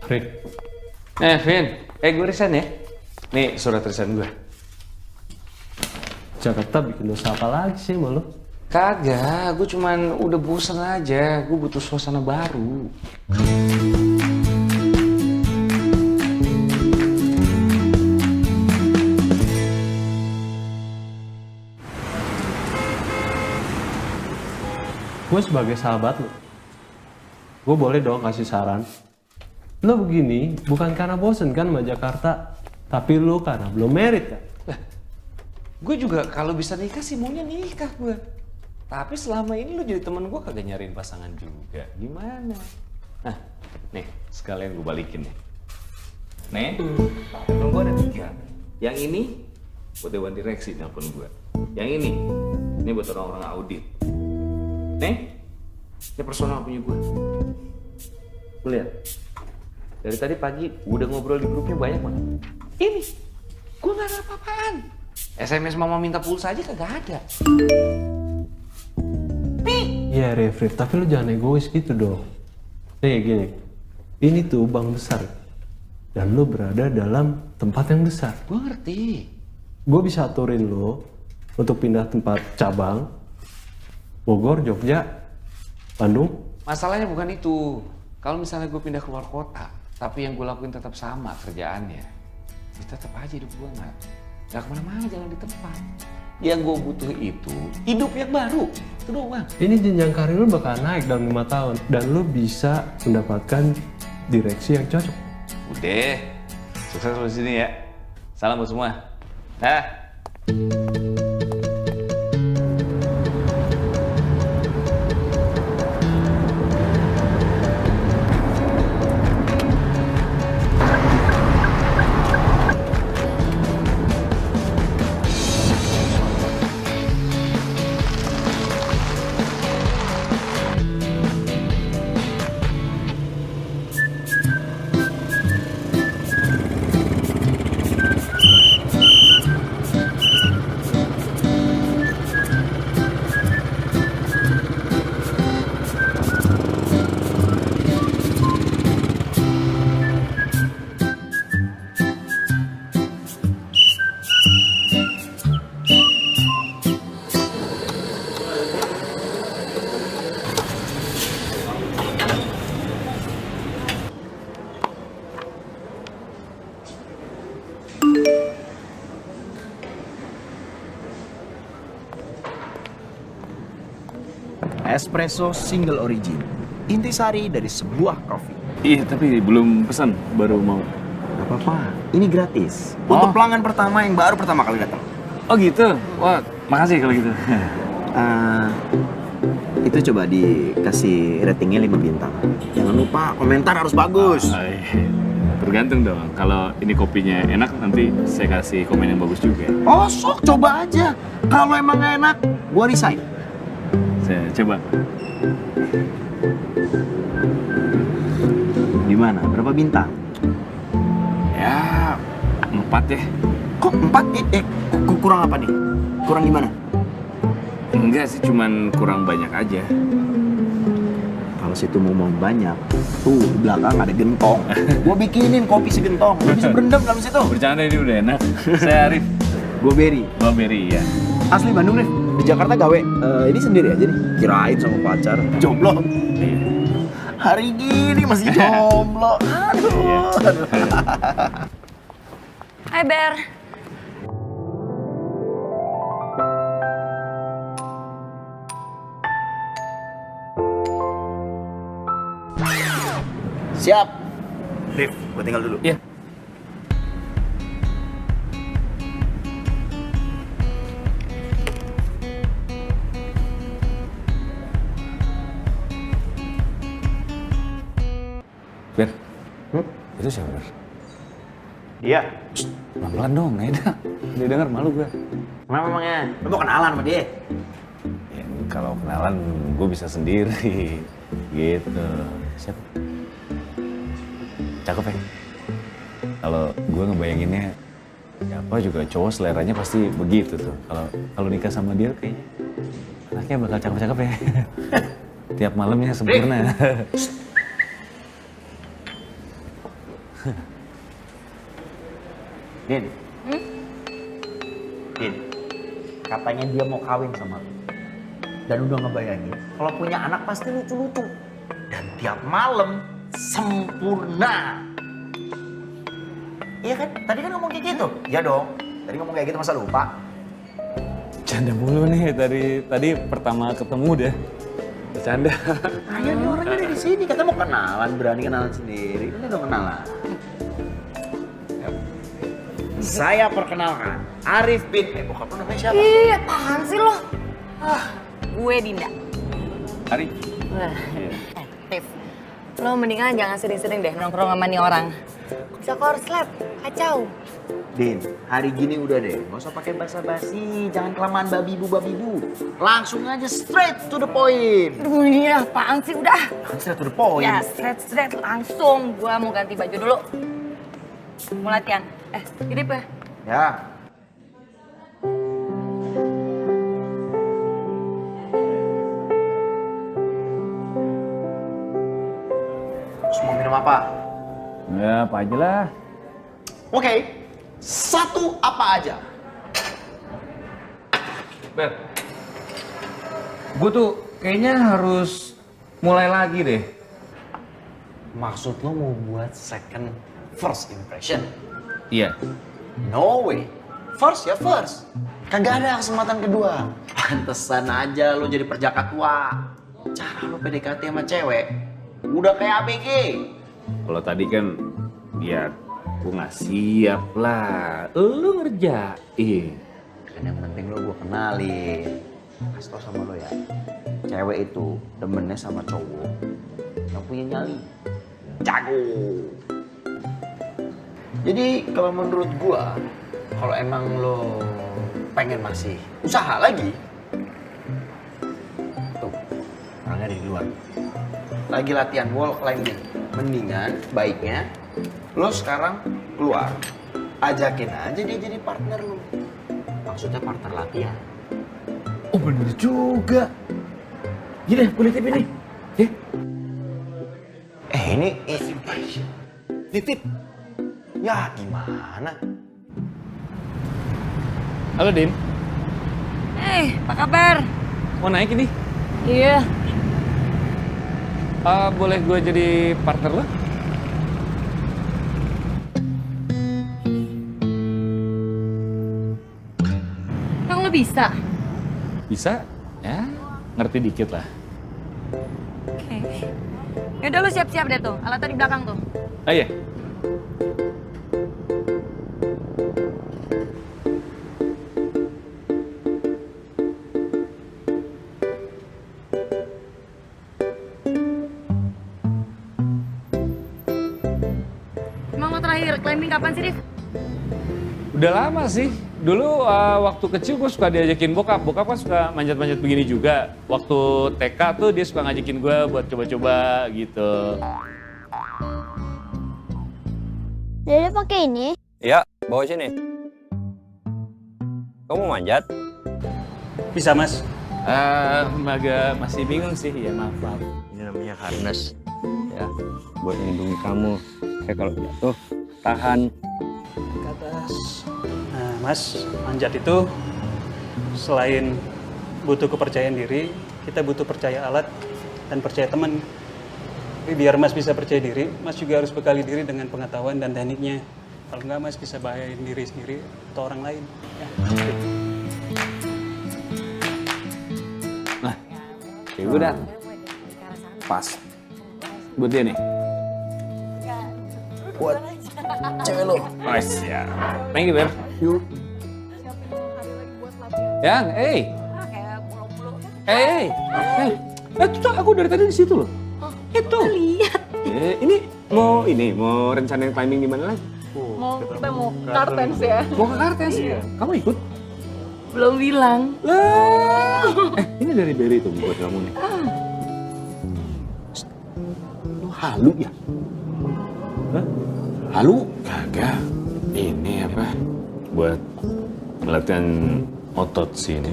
Rick. Vin. Gue resign ya. Nih surat resign gue. Jakarta bikin dosa apa lagi sih sama lo? Kagak, gue cuman udah bosan aja. Gue butuh suasana baru. Gue sebagai sahabat lo, gue boleh dong kasih saran. Lo begini bukan karena bosen kan sama Jakarta, tapi lo karena belum merit kan? Gue juga kalau bisa nikah sih maunya nikah gue. Tapi selama ini lo jadi temen gue kagak nyariin pasangan juga. Gimana? Nah, nih sekalian gue balikin nih. Nih, temen gue ada 3. Yang ini buat dewan direksi telepon gue. Yang ini buat orang-orang audit. Nih, ini personal punya gue. Lu lihat, dari tadi pagi udah ngobrol di grupnya banyak banget. Ini, gue gak ada apa-apaan. SMS mama minta pulsa aja kagak ada. Iya Rif, tapi lu jangan egois gitu dong. Nih gini, ini tuh bank besar. Dan lu berada dalam tempat yang besar. Gue ngerti. Gue bisa aturin lo untuk pindah tempat cabang, Bogor, Jogja, Bandung. Masalahnya bukan itu. Kalau misalnya gue pindah keluar kota, tapi yang gue lakuin tetap sama kerjaannya, ya tetap aja hidup gue nggak kemana-mana, jalan di tempat. Yang gue butuh itu hidup yang baru. Itu doang. Ini jenjang karir lu bakal naik dalam 5 tahun. Dan lu bisa mendapatkan direksi yang cocok. Udah, sukses di sini ya. Salam buat semua. Nah. Espresso single origin, intisari dari sebuah kopi. Iya, tapi belum pesan, baru mau. Gak apa-apa, ini gratis. Untuk pelanggan pertama yang baru pertama kali datang. Oh gitu? Wah, makasih kalau gitu. Itu coba dikasih ratingnya 5 bintang. Jangan lupa komentar harus bagus. Iya. Tergantung dong, kalau ini kopinya enak nanti saya kasih komen yang bagus juga. Oh sok, coba aja. Kalau emang gak enak, gua resign. Saya coba. Gimana? Berapa bintang? Ya, 4 ya. Kok 4? Kurang apa nih? Kurang gimana? Enggak sih, cuman kurang banyak aja. Kalau situ mau banyak, tuh di belakang ada gentong. Gua bikinin kopi segentong. Lu bisa berendam dalam situ. Bercanda, ini udah enak. Saya Arif. Gua Berry. Oh, Berry, ya. Asli Bandung, Rif. Di Jakarta gawe. Ini sendiri aja nih. Kirain sama pacar. Jomblo. Iya. Hari gini masih jomblo. Aduh. Hai Ber. Siap. Rif, gua tinggal dulu. Iya. Ber, itu siapa Ber? Iya. Pelan-pelan dong, nggak enak. Dia denger malu gue. Kenapa emangnya? Lu mau kenalan sama dia? Ya, kalau kenalan gue bisa sendiri. Gitu. Siapa? Cakep ya? Kalau gue ngebayanginnya, siapa juga cowok seleranya pasti begitu tuh. Kalau nikah sama dia kayaknya anaknya bakal cakep-cakep ya. Tiap malamnya sempurna. Din. Din. Katanya dia mau kawin sama lu. Dan udah ngebayangin kalau punya anak pasti lucu-lucu. Dan tiap malam sempurna. Iya kan? Tadi kan ngomong kayak gitu. Iya dong. Tadi ngomong kayak gitu masa lupa? Canda mulu nih tadi pertama ketemu deh. Bercanda. Ayo nih orangnya dari sini. Kata mau kenalan, berani kenalan sendiri. Ini dong kenalan. Saya perkenalkan Arif bin. Bokap lu namanya siapa? Ih, apaan sih lo? Gue Dinda. Ari. Rif, lo mendingan jangan sering-sering deh nongkrong sama nih orang. Bisa korslet, kacau. Din, hari gini udah deh, nggak usah pakai basa-basi, jangan kelamaan babibu. Langsung aja straight to the point. Aduh, ini apaan sih udah? Straight to the point. Ya, straight langsung. Gua mau ganti baju dulu. Mau latihan. Gini ya. Ya. Terus mau minum apa? Ya, apa aja lah. Oke, satu apa aja? Bel, gue tuh kayaknya harus mulai lagi deh. Maksud lo mau buat second first impression? Iya. No way. First ya first. Kagak ada kesempatan kedua. Pantesan aja lo jadi perjaka tua. Cara lo PDKT sama cewek udah kayak ABG. Kalau tadi kan ya gue nggak siap lah. Lu ngerjain. Kan yang penting lo gue kenalin. Kasih tau sama lo ya. Cewek itu demennya sama cowok yang punya nyali. Jago. Jadi kalau menurut gua, kalau emang lo pengen masih usaha lagi, tuh orangnya di luar, lagi latihan wall climbing. Mendingan baiknya lo sekarang keluar, ajakin aja dia jadi partner lo. Maksudnya partner latihan. Oh bener juga. Gini, gue nitip ini. Ya. Ini nitip. Ya gimana? Halo Din, Apa kabar? mau naik ini? Iya. Boleh gue jadi partner lo? Emang lo bisa? Bisa? Ya, ngerti dikit lah. Oke. Yaudah lo siap-siap deh tuh, alatnya di belakang tuh. Oh iya. Emang lo terakhir climbing kapan sih, Rif? Udah lama sih. Dulu waktu kecil gue suka diajakin bokap. Bokap kan suka manjat-manjat begini juga. Waktu TK tuh dia suka ngajakin gue buat coba-coba gitu. Dede pakai ini? Iya, bawa sini. Kamu manjat? Bisa mas? Agak masih bingung sih, ya maaf. Ini namanya harness. Ya, buat melindungi kamu. Kayak kalau jatuh, tahan. Ke atas. Nah mas, manjat itu selain butuh kepercayaan diri, kita butuh percaya alat dan percaya teman. Tapi biar mas bisa percaya diri, mas juga harus bekali diri dengan pengetahuan dan tekniknya. Kalau enggak mas bisa bahayain diri sendiri atau orang lain. Ya. Nah, ya udah. Pas. Buat dia nih. Buat cewek lo. Nice ya. Thank you, Ber. Yuk. Yang, itu tuh aku dari tadi di situ loh. Itu. Lihat. Ini mau rencanain climbing di mana lagi? Kita mau kartens ya? Mau ke Kartens? Iya. Kamu ikut? Belum bilang. Lah. Ini dari Berry tuh buat kamu nih. Lo halu ya? Hah? Halu? Kagak. Ini apa? Buat latihan otot sih ini.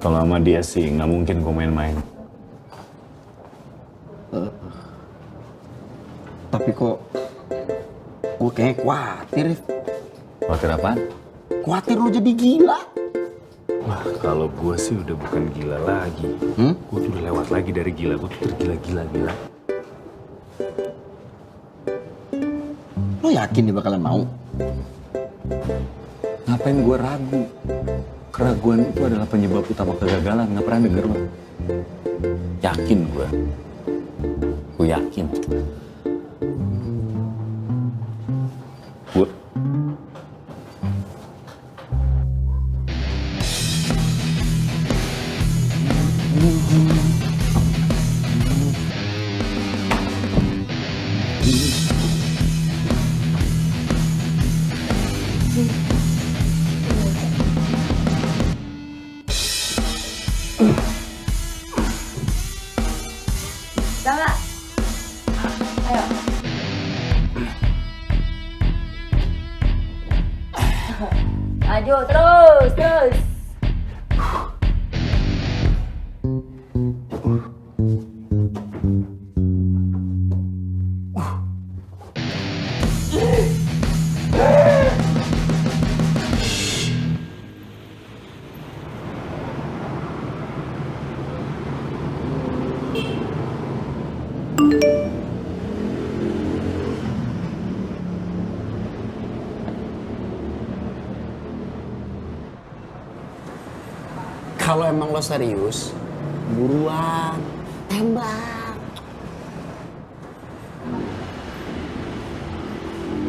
Kalau sama dia sih nggak mungkin gue main-main. Tapi kok gue kayaknya khawatir, Rif. Khawatir apaan? Khawatir lo jadi gila. Wah, kalau gue sih udah bukan gila lagi. Gue udah lewat lagi dari gila. Gue tuh tergila-gila. Lo yakin dia bakalan mau? Ngapain gue ragu? Keraguan itu adalah penyebab utama kegagalan. Nggak pernah denger lo. Yakin gue. Gue yakin. Gue... Sama. Ayo. Maju terus. Kalau emang lo serius, buruan, tembak.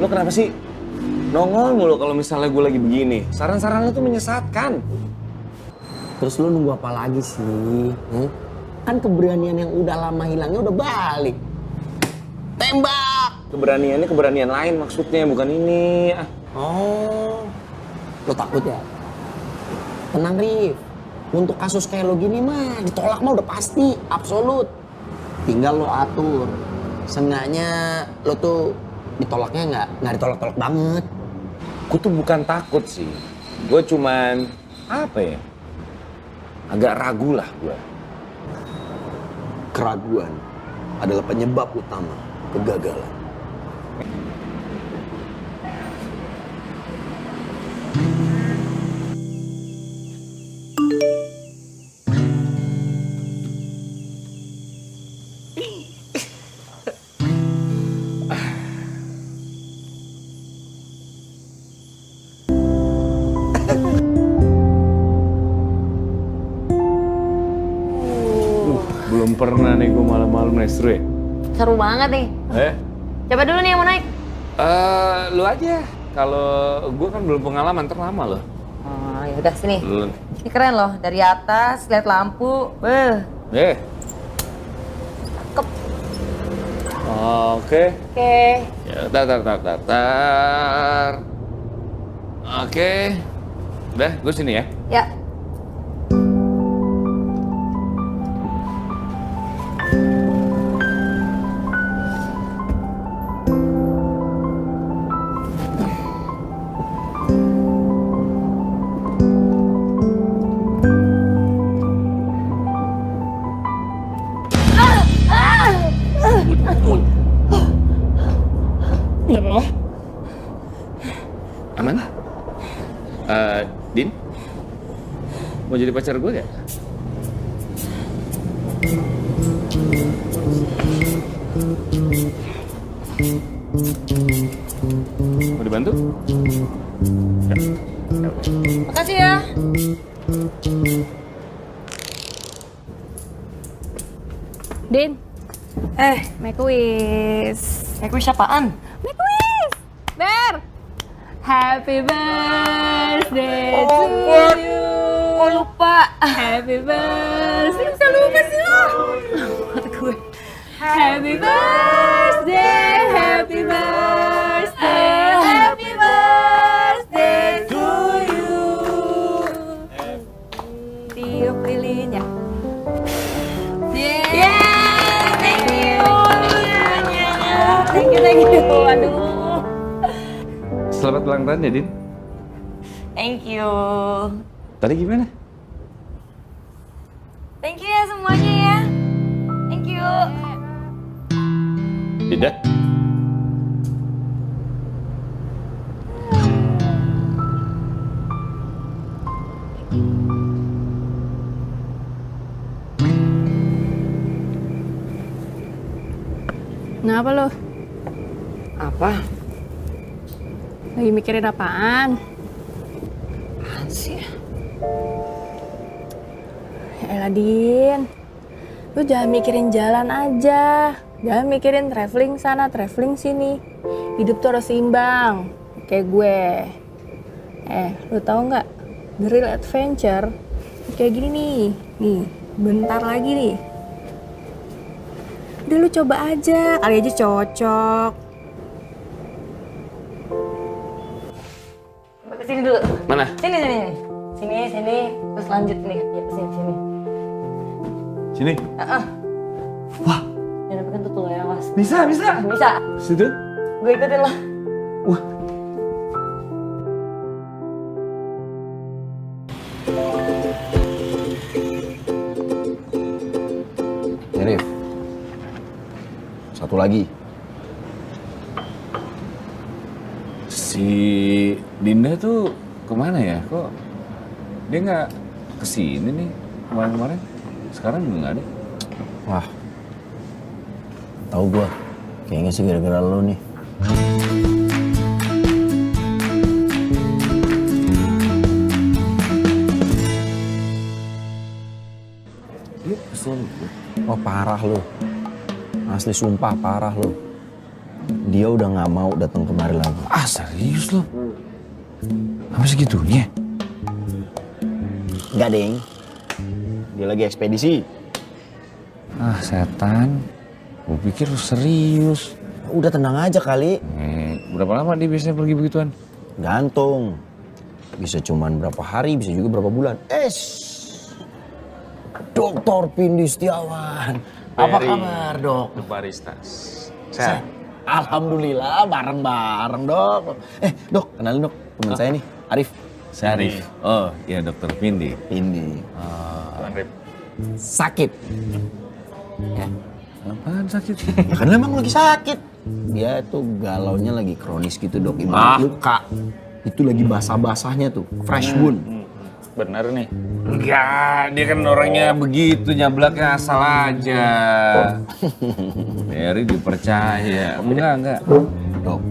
Lo kenapa sih nongol mulu kalau misalnya gue lagi begini? Saran-saran lo tuh menyesatkan. Terus lo nunggu apa lagi sih? Kan keberanian yang udah lama hilangnya udah balik. Tembak! Keberaniannya keberanian lain maksudnya, bukan ini. Oh, lo takut ya? Tenang, Rif. Untuk kasus kayak lo gini mah, ditolak mah udah pasti, absolut. Tinggal lo atur. Seenggaknya lo tuh ditolaknya nggak ditolak-tolak banget. Gue tuh bukan takut sih. Gue cuman, apa ya, agak ragu lah gue. Keraguan adalah penyebab utama kegagalan. Belum pernah nih gue malam-malam naik seru ya? Seru banget nih. Coba dulu nih yang mau naik. Lu aja. Kalau gue kan belum pengalaman, terlama loh. Oh ya udah sini. Lu. Ini keren loh, dari atas lihat lampu. Cakep. Oke. Oke. Ya, tar. Oke. Udah, gue sini ya. Ya. Aman? Din? Mau jadi pacar gue gak? Mau dibantu? Ya. Makasih ya. Din. Make wish. Make wish apaan? Make wish. Ber. Happy birthday to you. Oh lupa. Happy birthday. Bisa lupa sih lo. Kata gue. Happy birthday. Happy birthday. Happy birthday to you. Tiup lilinnya. Thank you. Aduh. Selamat ulang tahun ya, Din. Thank you. Tadi gimana? Thank you ya semuanya ya. Thank you. Tidak. Kenapa lo? Apa? Lagi mikirin apaan? Apaan sih? Ya elah, Din. Lu jangan mikirin jalan aja. Jangan mikirin traveling sana, traveling sini. Hidup tuh harus seimbang. Kayak gue. Lu tahu nggak? The real adventure kayak gini nih. Nih, bentar lagi nih. Udah lu coba aja, kali aja cocok. Kesini dulu. Mana? Sini. Sini. Terus lanjut nih. Ya, sini. Sini. Wah. Jangan pegang tuh ya, Mas. Bisa. Bisa. Situ. Gue ikutin lo. Wah. Rif, satu lagi. Si Dinda tuh kemana ya? Kok dia nggak kesini nih kemarin-kemarin? Sekarang juga nggak ada. Wah, tahu gua. Kayaknya sih gara-gara lo nih. Dia kesel gitu. Wah, parah lo. Asli sumpah parah lo. Dia udah nggak mau datang kemari lagi. Ah serius lo? Apa segitunya? Enggak, Deng. Dia lagi ekspedisi. Ah setan. Gue pikir lu serius. Udah tenang aja kali. Berapa lama dia biasanya pergi begituan? Gantung. Bisa cuman berapa hari, bisa juga berapa bulan. Dokter Pindi Setiawan. Apa kabar, Dok? The Baristas. Sehat. Alhamdulillah, bareng-bareng, Dok. Dok, kenalin, Dok. Teman saya nih, Arif. Saya Arif. Oh, iya Dokter Pindi. Pindi. Arif. Sakit. Ya. Apaan sakit? Ya kan emang lagi sakit. Dia tuh galaunya lagi kronis gitu, Dok. Ibarat luka. Itu lagi basah-basahnya tuh, fresh wound. Bener nih. Enggak, dia kan orangnya begitu, nyablaknya asal aja. Mary dipercaya. Enggak. Dok,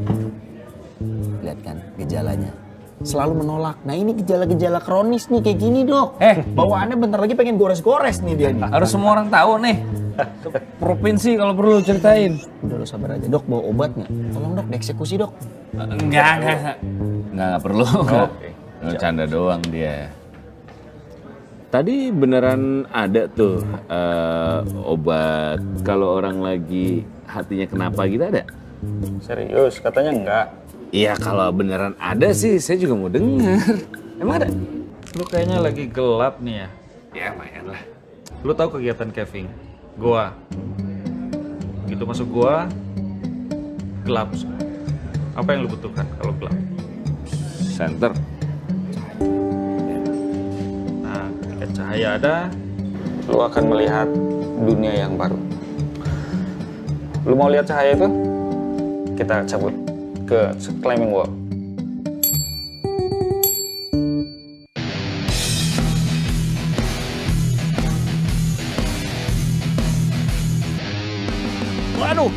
lihat kan gejalanya. Selalu menolak. Nah ini gejala-gejala kronis nih kayak gini, Dok. Bawaannya bentar lagi pengen gores-gores nih dia nih. Harus semua orang tahu nih. Provinsi kalau perlu ceritain. Udah lo sabar aja. Dok, bawa obat nggak? Tolong, Dok, dieksekusi, Dok. Enggak perlu. Oke. Canda doang dia. Tadi beneran ada tuh obat kalau orang lagi hatinya kenapa gitu ada? Serius, katanya enggak. Iya kalau beneran ada sih saya juga mau denger. Emang ada? Lu kayaknya lagi gelap nih ya. Ya lumayan lah. Lu tahu kegiatan Kevin? Goa. Begitu masuk goa, gelap. Apa yang lu butuhkan kalau gelap? Center. Nah, ketika cahaya ada, lu akan melihat dunia yang baru. Lu mau lihat cahaya itu? Kita cabut ke climbing wall. Waduh.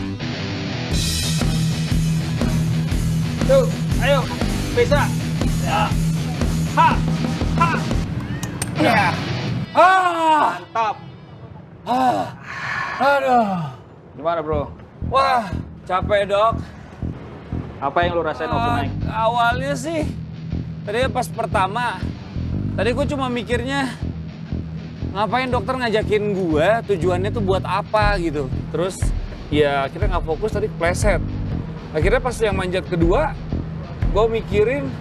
Tuh, ayo. Bisa. Ya. Ha. Ya. Mantap. Aduh. Gimana, Bro? Wah capek dok. Apa yang lu rasain waktu naik? Awalnya sih, tadi pas pertama, tadi gue cuma mikirnya ngapain dokter ngajakin gue, tujuannya tuh buat apa gitu. Terus ya akhirnya nggak fokus, tadi kepleset. Akhirnya pas yang manjat kedua, gue mikirin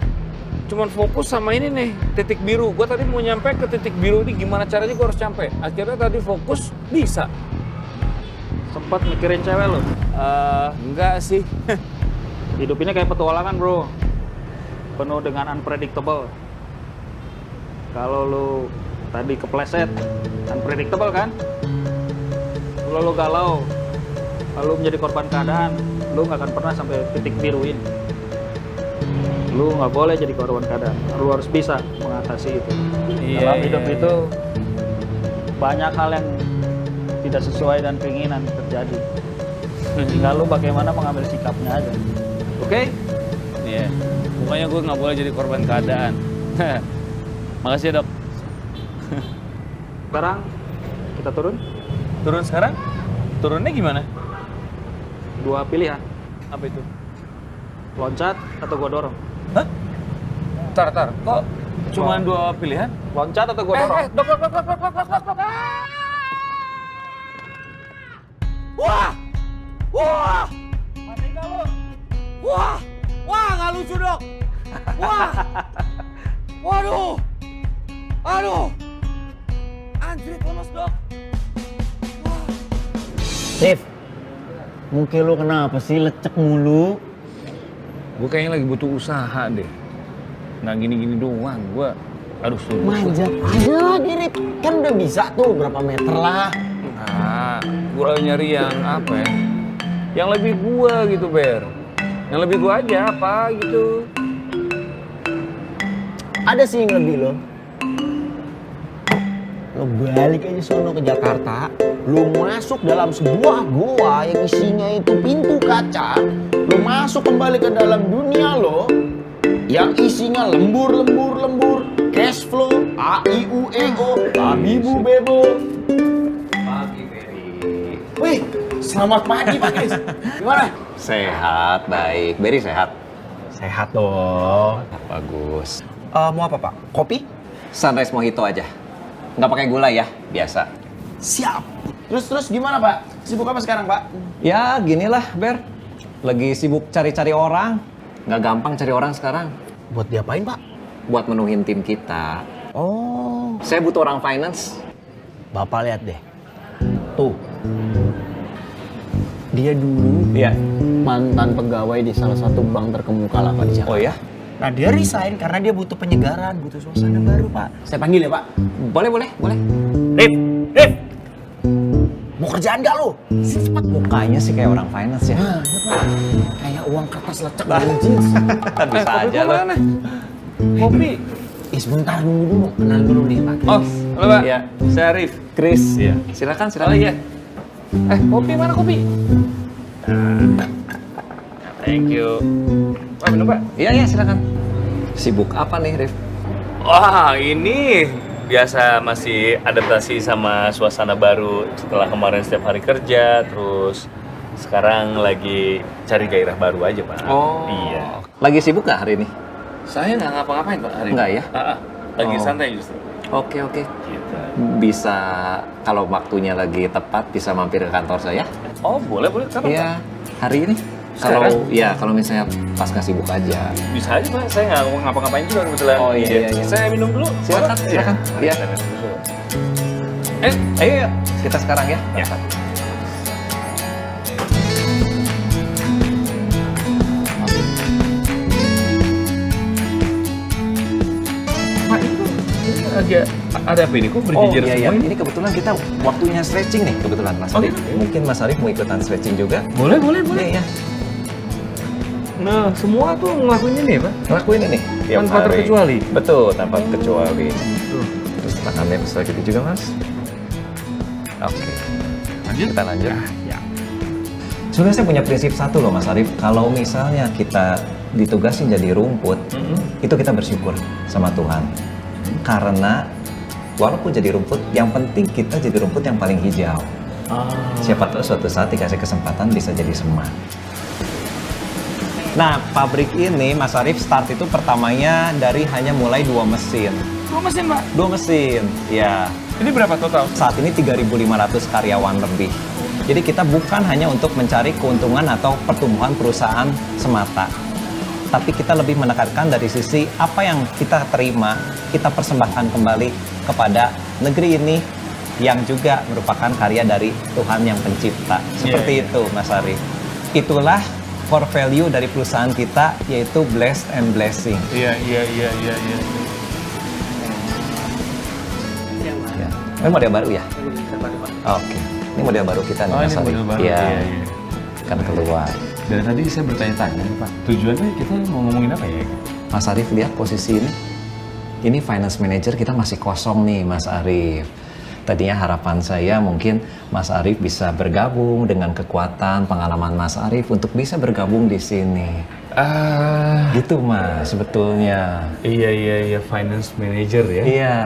cuman fokus sama ini nih, titik biru. Gue tadi mau nyampe ke titik biru ini, gimana caranya gue harus nyampe. Akhirnya tadi fokus, bisa. Sempat mikirin cewek lo? Enggak sih. Hidup ini kayak petualangan, Bro. Penuh dengan unpredictable. Kalau lu tadi kepleset, unpredictable kan? Kalau lu galau, kalau menjadi korban keadaan, lu nggak akan pernah sampai titik biru ini. Lu nggak boleh jadi korban keadaan. Lu harus bisa mengatasi itu. Dalam hidup itu banyak hal yang tidak sesuai dan keinginan terjadi. Tinggal lu bagaimana mengambil sikapnya aja. Oke? Iya. Pokoknya gue nggak boleh jadi korban keadaan. Makasih ya, Dok. Sekarang kita turun. Turun sekarang? Turunnya gimana? 2 pilihan. Apa itu? Loncat atau gua dorong. Hah? Tar. Kok cuma 2 pilihan? Loncat atau gua dorong. Dok. Wah! Mati nggak lu? Wah, nggak lucu, Dok. Wah! Aduh! Anjrit lemes, Dok. Rif, muka lu kenapa sih lecek mulu? Gue kayaknya lagi butuh usaha deh. Nggak gini-gini doang. Gue, aduh, Manjat aja lagi, Rif. Kan udah bisa tuh berapa meter lah. Nah, gue lagi nyari yang apa ya? Yang lebih gue gitu, Ber. Yang lebih gue aja apa gitu. Ada sih yang lebih lo. Lo balik aja sono ke Jakarta, lo masuk dalam sebuah goa yang isinya itu pintu kaca, lo masuk kembali ke dalam dunia lo, yang isinya lembur, cash flow, a i u e o, babibu bebo. Pagi, Beri. Wih, selamat pagi Pak Kris. Gimana? Sehat, baik. Beri sehat. Sehat dong. Bagus. Mau apa Pak? Kopi? Sunrise mojito aja. Nggak pakai gula ya, biasa. Siap. Terus gimana Pak? Sibuk apa sekarang Pak? Ya, ginilah, Ber. Lagi sibuk cari-cari orang. Nggak gampang cari orang sekarang. Buat diapain Pak? Buat menuhin tim kita. Oh, Saya butuh orang finance. Bapak lihat deh. Tuh. Dia dulu Iya. mantan pegawai di salah satu bank terkemuka lah Pak di Jakarta. Oh ya? Nah dia resign karena dia butuh penyegaran, butuh suasana baru Pak. Saya panggil ya Pak. Boleh. Rif! Mau kerjaan gak lo? Sini cepat. Mukanya sih kayak orang finance ya. Nah, ya Pak. Kayak uang kertas lecek dalam jeans. Bisa aja loh. Kopi. Sebentar dulu. Kenal dulu nih Pak. Oh, halo, Pak. Iya. Saya Arif. Chris. Iya. Silakan. Oh iya. Kopi mana kopi? Thank you. Wah, minum, Pak. Iya, silakan. Sibuk apa nih, Rif? Wah, ini biasa masih adaptasi sama suasana baru setelah kemarin setiap hari kerja, terus sekarang lagi cari gairah baru aja, Pak. Oh. Iya. Lagi sibuk nggak hari ini? Saya nggak ngapa-ngapain, Pak, hari ini. Nggak ya? Lagi Oh. santai justru. Oke. Gitu. Bisa, kalau waktunya lagi tepat, bisa mampir ke kantor saya? Oh, boleh. Kapan, Pak? Iya, hari ini. Kalau misalnya pas nggak sibuk aja. Bisa aja, Pak. Saya nggak ngapa-ngapain juga kebetulan. Oh, iya. Saya minum dulu. Silakan. Iya. Ayo, kita sekarang ya. Ya. Pak, ini agak ada apa ini? Kok berjejer semua ini? Ini kebetulan kita waktunya stretching nih, kebetulan Mas Arif. Mungkin Mas Arif mau ikutan stretching juga? Boleh. Iya. Nah, semua tuh ngelakuin ini, Pak. Ngelakuin ini tiap Tanpa hari. terkecuali? Betul, tanpa terkecuali. Terus tangannya bisa gitu juga, Mas. Oke. Kita lanjut. Ya. Sebenarnya saya punya prinsip satu loh, Mas Arif. Kalau misalnya kita ditugasin jadi rumput, itu kita bersyukur sama Tuhan. Karena walaupun jadi rumput, yang penting kita jadi rumput yang paling hijau. Siapa tahu suatu saat dikasih kesempatan bisa jadi semak. Nah, pabrik ini, Mas Arif, start itu pertamanya dari hanya mulai 2 mesin. 2 mesin, Pak. 2 mesin, ya. Ini berapa total? Saat ini 3.500 karyawan lebih. Jadi kita bukan hanya untuk mencari keuntungan atau pertumbuhan perusahaan semata. Tapi kita lebih menekankan dari sisi apa yang kita terima, kita persembahkan kembali kepada negeri ini yang juga merupakan karya dari Tuhan yang pencipta. Seperti itu, Mas Arif. Itulah core value dari perusahaan kita, yaitu blessed and blessing. Iya. Ini model baru ya? Oke. Ini model baru kita nih, Mas Arif. Iya. Kan keluar. Dari tadi saya bertanya-tanya, Pak. Tujuannya kita mau ngomongin apa ya? Mas Arif, lihat posisi ini. Ini finance manager kita masih kosong nih, Mas Arif. Tadinya harapan saya mungkin Mas Arif bisa bergabung dengan kekuatan pengalaman Mas Arif untuk bisa bergabung di sini. Gitu Mas sebetulnya. Iya, finance manager ya. Iya,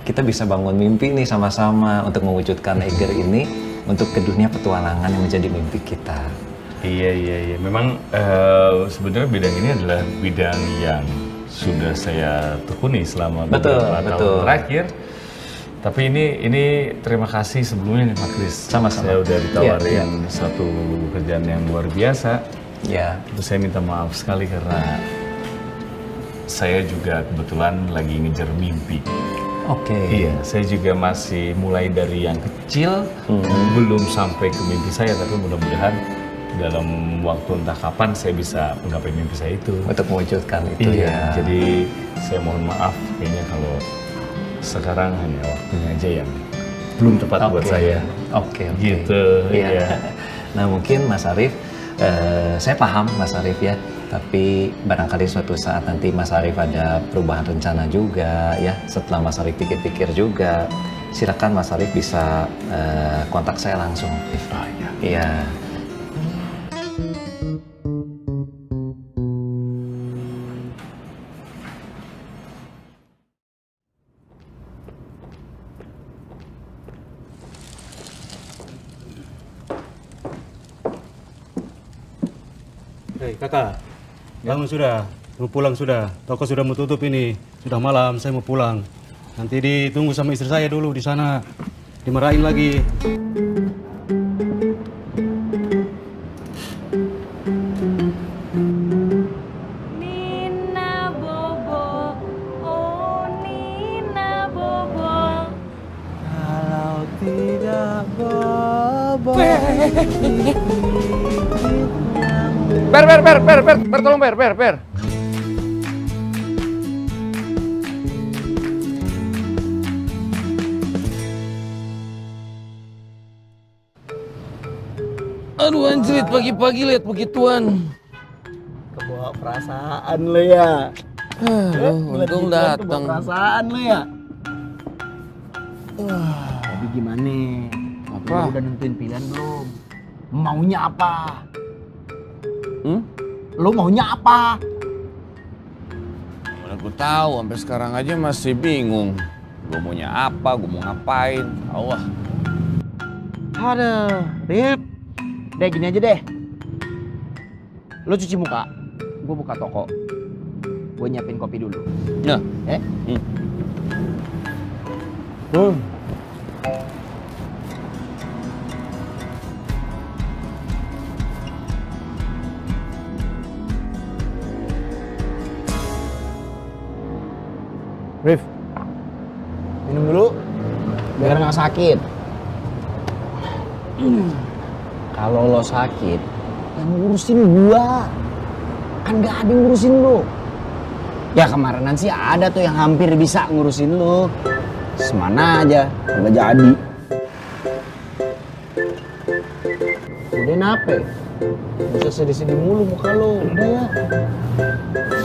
kita bisa bangun mimpi nih sama-sama untuk mewujudkan Eiger ini untuk ke dunia petualangan yang menjadi mimpi kita. Iya. Memang sebenarnya bidang ini adalah bidang yang sudah saya tekuni selama beberapa tahun terakhir. Tapi ini terima kasih sebelumnya nih Pak Kris. Sama-sama. Saya udah ditawarin satu pekerjaan yang luar biasa. Ya. Terus saya minta maaf sekali karena saya juga kebetulan lagi ngejar mimpi. Oke. Iya, saya juga masih mulai dari yang kecil, belum sampai ke mimpi saya, tapi mudah-mudahan dalam waktu entah kapan saya bisa menggapai mimpi saya itu. Untuk mewujudkan itu ya. Jadi saya mohon maaf kayaknya kalau sekarang hanya waktunya aja yang belum tepat buat saya. Oke. Gitu. Iya. Nah mungkin Mas Arif, saya paham Mas Arif ya. Tapi barangkali suatu saat nanti Mas Arif ada perubahan rencana juga ya. Setelah Mas Arif pikir-pikir juga, silakan Mas Arif bisa kontak saya langsung. Iya. Hei kakak, bangun sudah, mau pulang sudah. Toko sudah mau tutup ini, sudah malam, saya mau pulang. Nanti ditunggu sama istri saya dulu di sana, dimarahin lagi. Nina Bobo, oh Nina Bobo. Kalau tidak Bobo. Per, tolong per. Aduh anjrit, pagi-pagi lihat begituan. Kebawa perasaan lo ya. Untung datang. Kebawa perasaan lo ya. Tapi gimana? Apa? Lo udah nentuin pilihan belum? Maunya apa? Lo maunya apa? Mana gue tahu, sampai sekarang aja masih bingung. Gue maunya apa, gue mau ngapain, Allah. Aduh, Rip. Deh gini aja deh. Lo cuci muka, gue buka toko. Gue nyiapin kopi dulu. Nah. Rif, minum dulu biar nggak sakit. Kalau lo sakit, yang ngurusin gua. Kan gak ada yang ngurusin lo. Ya kemarinan sih ada tuh yang hampir bisa ngurusin lo. Semana aja, nggak jadi. Udah nape? Gak usah sedih-sedih mulu muka lo, udah ya.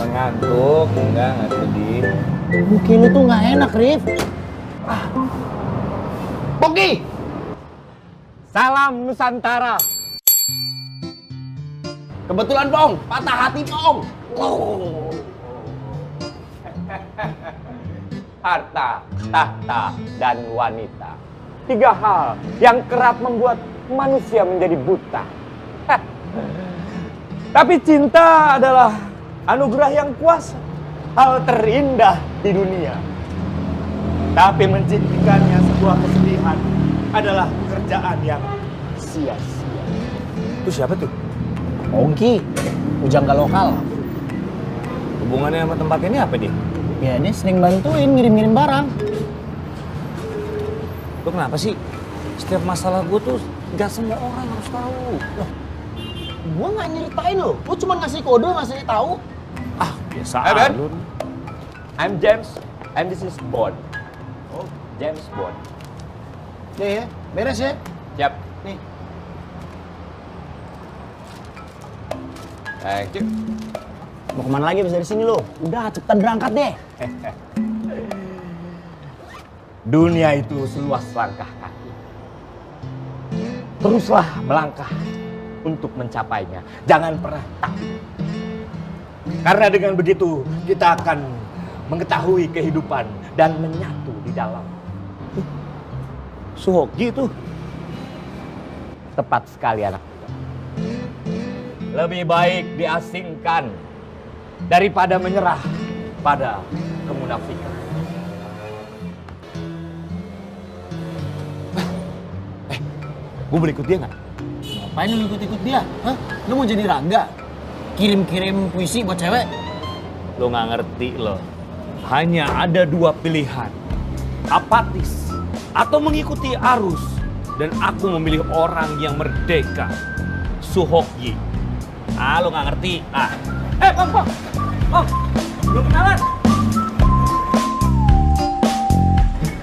Ngantuk, enggak sedih. Mungkin lu tuh nggak enak, Rif. Pogi! Salam Nusantara. Kebetulan, Pong. Patah hati, Pong. Harta, tahta, dan wanita. 3 hal yang kerap membuat manusia menjadi buta. Tapi cinta adalah anugerah yang kuasa. Hal terindah di dunia. Tapi menciptakannya sebuah kesedihan adalah pekerjaan yang sia-sia. Itu siapa tuh? Ongki, pujangga lokal. Hubungannya sama tempat ini apa dia? Ya dia sering bantuin ngirim-ngirim barang. Lu kenapa sih? Setiap masalah gue tuh gak semua orang harus tahu. Gua nggak nyeritain lo, lu cuma ngasih kode ngasih tahu. Biasa Hey Ben, lu. I'm James and this is Bond. Oh, James Bond. Nih ya, beres ya. Siap. Nih. Thank you. Mau kemana lagi abis dari sini lo? Udah cepetan berangkat deh. Dunia itu seluas langkah kaki. Teruslah melangkah untuk mencapainya. Jangan pernah takut. Karena dengan begitu kita akan mengetahui kehidupan dan menyatu di dalam. Suhoki itu tepat sekali anak muda. Lebih baik diasingkan daripada menyerah pada kemunafikan. Gue boleh ikut dia nggak? Ngapain lu ikut-ikut dia? Hah? Lu mau jadi Rangga? Kirim-kirim puisi buat cewek? Lo nggak ngerti lo. Hanya ada dua pilihan. Apatis atau mengikuti arus. Dan aku memilih orang yang merdeka. Suhoki. Ah, lo nggak ngerti. Ah. Bang. Belum kenalan.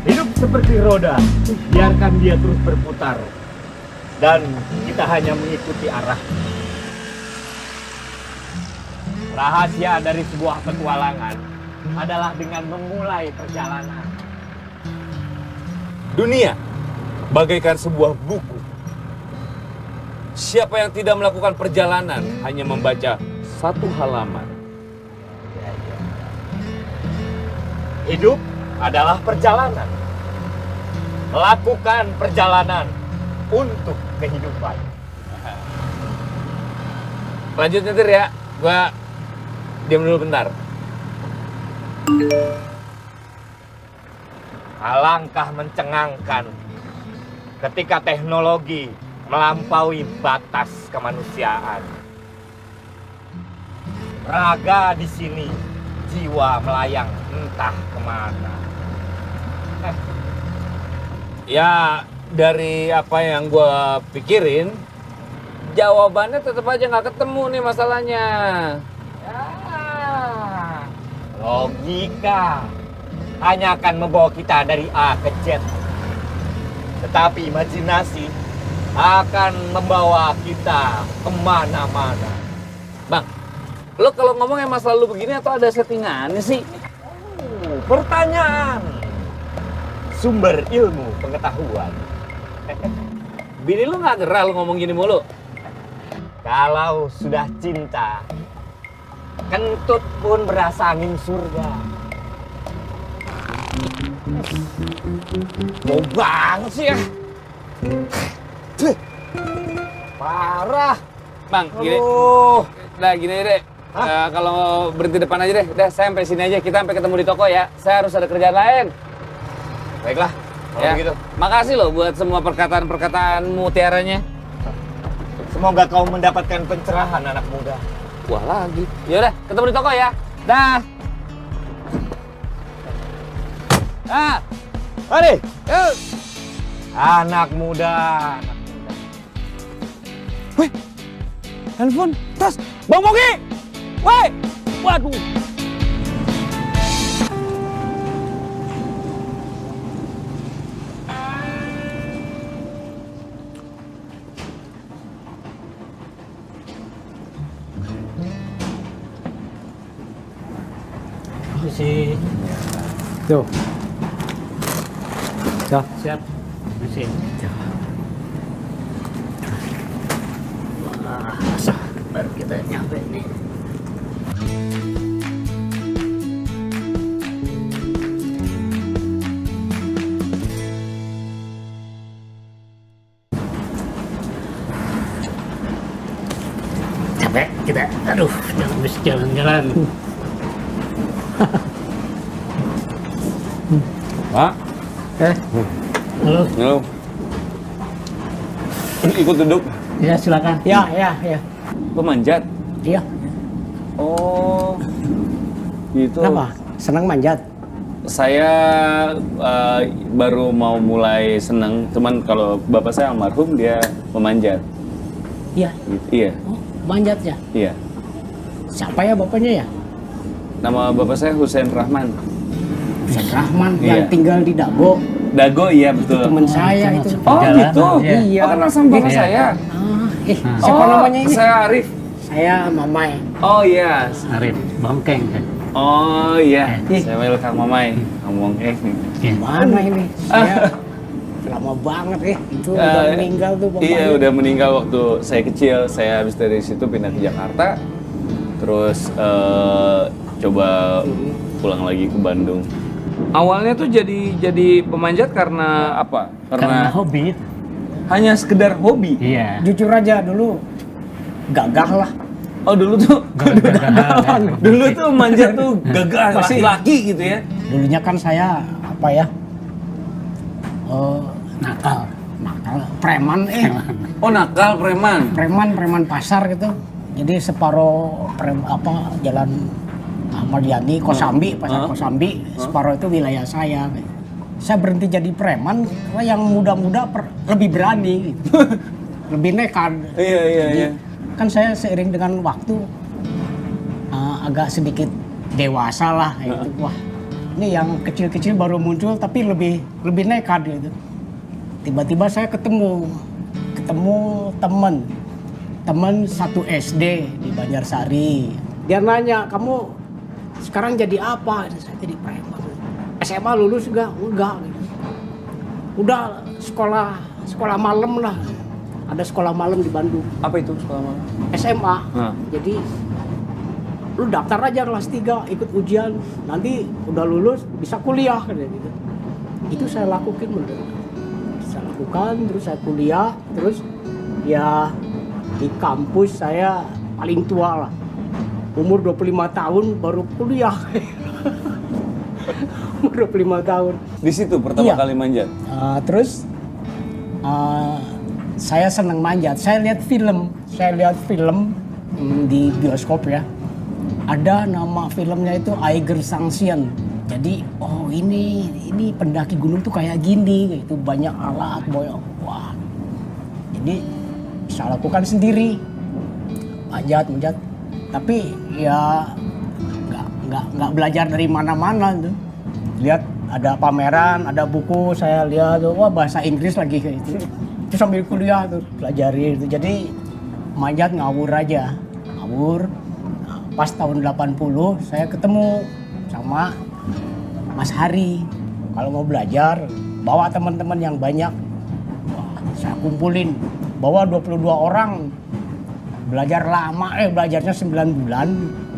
Hidup seperti roda. Biarkan dia terus berputar. Dan kita hanya mengikuti arah. Rahasia dari sebuah petualangan adalah dengan memulai perjalanan. Dunia bagaikan sebuah buku. Siapa yang tidak melakukan perjalanan hanya membaca satu halaman. Hidup adalah perjalanan. Lakukan perjalanan untuk kehidupan. Lanjut nyetir ya, gua diam dulu bentar. Alangkah mencengangkan ketika teknologi melampaui batas kemanusiaan. Raga di sini, jiwa melayang entah kemana. Ya, dari apa yang gua pikirin, jawabannya tetap aja nggak ketemu nih masalahnya. Logika hanya akan membawa kita dari A ke Z. Tetapi imajinasi akan membawa kita kemana-mana. Bang, lo kalau ngomong emang selalu begini atau ada settingannya sih? Pertanyaan sumber ilmu pengetahuan. Bini lu nggak gerah lo ngomong gini mulu? Kalau sudah cinta, kentut pun berasa angin surga. Mau banget sih ya. Parah. Bang, gini. Nah, gini aja deh. Kalau berhenti depan aja deh. Udah, saya sampai sini aja. Kita sampai ketemu di toko ya. Saya harus ada kerjaan lain. Baiklah, kalau begitu. Makasih loh buat semua perkataan-perkataan mutiaranya. Semoga kau mendapatkan pencerahan anak muda. Wah lagi. Yaudah, ketemu di toko ya. Dah. Mari. Yuk. Anak muda. Wih, handphone, tas, Bang Bogi. Wih, waduh. Masih. Tuh. Siap. Siap. Masih. Baru kita nyampe nih. Capek kita. Aduh, jangan bisa jalan-jalan. Pak. Halo. Halo. Ikut duduk. Ya, silakan. Ya. Pemanjat? Iya. Oh, gitu. Kenapa? Senang manjat? Saya baru mau mulai senang, cuman kalau bapak saya almarhum dia memanjat. Iya. Iya. Oh, manjat ya? Iya. Siapa ya bapaknya ya? Nama bapak saya Husein Rahman. Husein Rahman Iya. yang tinggal di Dago. Dago, iya betul. Teman saya itu. Oh gitu? Iya. Oh, kenal sama bapak saya? Siapa namanya ini? Saya Arif. Saya Mamai. Oh iya. Arif Bangkeng kan? Oh iya, saya panggil Kang Mamai. Ngomong Gimana ini? Saya lama banget itu udah meninggal tuh bapaknya. Iya, udah meninggal waktu saya kecil. Saya habis dari situ pindah ke Jakarta. Terus coba pulang lagi ke Bandung. Awalnya tuh jadi pemanjat karena apa? Karena hobi. Hanya sekedar hobi? Iya. Jujur aja dulu gagah lah. Oh dulu tuh dulu tuh manjat tuh gagah laki-laki gitu ya? Dulunya kan saya apa ya? Nakal, preman Oh nakal, preman? Preman pasar gitu. Jadi separuh jalan Ahmad Yani, Kosambi, pasar Kosambi, separuh itu wilayah saya. Saya berhenti jadi preman karena yang muda-muda lebih berani, gitu. Lebih nekat. Iya. Kan saya seiring dengan waktu agak sedikit dewasa lah, gitu. Wah, ini yang kecil-kecil baru muncul tapi lebih nekat gitu. Tiba-tiba saya ketemu teman satu SD di Banjarsari. Dia nanya, kamu sekarang jadi apa? Saya jadi preman. SMA lulus juga? Enggak. Udah sekolah malam lah. Ada sekolah malam di Bandung. Apa itu sekolah malam? SMA. Jadi lu daftar aja kelas 3, ikut ujian. Nanti udah lulus bisa kuliah gitu. Itu saya lakukan bener. Saya lakukan, terus saya kuliah, terus ya di kampus saya paling tua lah. Umur 25 tahun baru kuliah. Umur 25 tahun. Di situ pertama kali manjat? Terus saya senang manjat. Saya lihat film di bioskop ya. Ada nama filmnya itu Eiger Sanction. Jadi ini pendaki gunung tuh kayak gini, itu banyak alat, wah. Jadi bisa lakukan sendiri, manjat. Tapi ya nggak belajar dari mana-mana tuh. Lihat ada pameran, ada buku, saya lihat wah bahasa Inggris lagi kayak itu. Itu sambil kuliah tuh pelajari itu. Jadi manjat ngawur aja. Nah, pas tahun 80 saya ketemu sama Mas Hari. Kalau mau belajar, bawa teman-teman yang banyak. Wah, saya kumpulin. Bawa 22 orang. Belajar lama, belajarnya 9 bulan.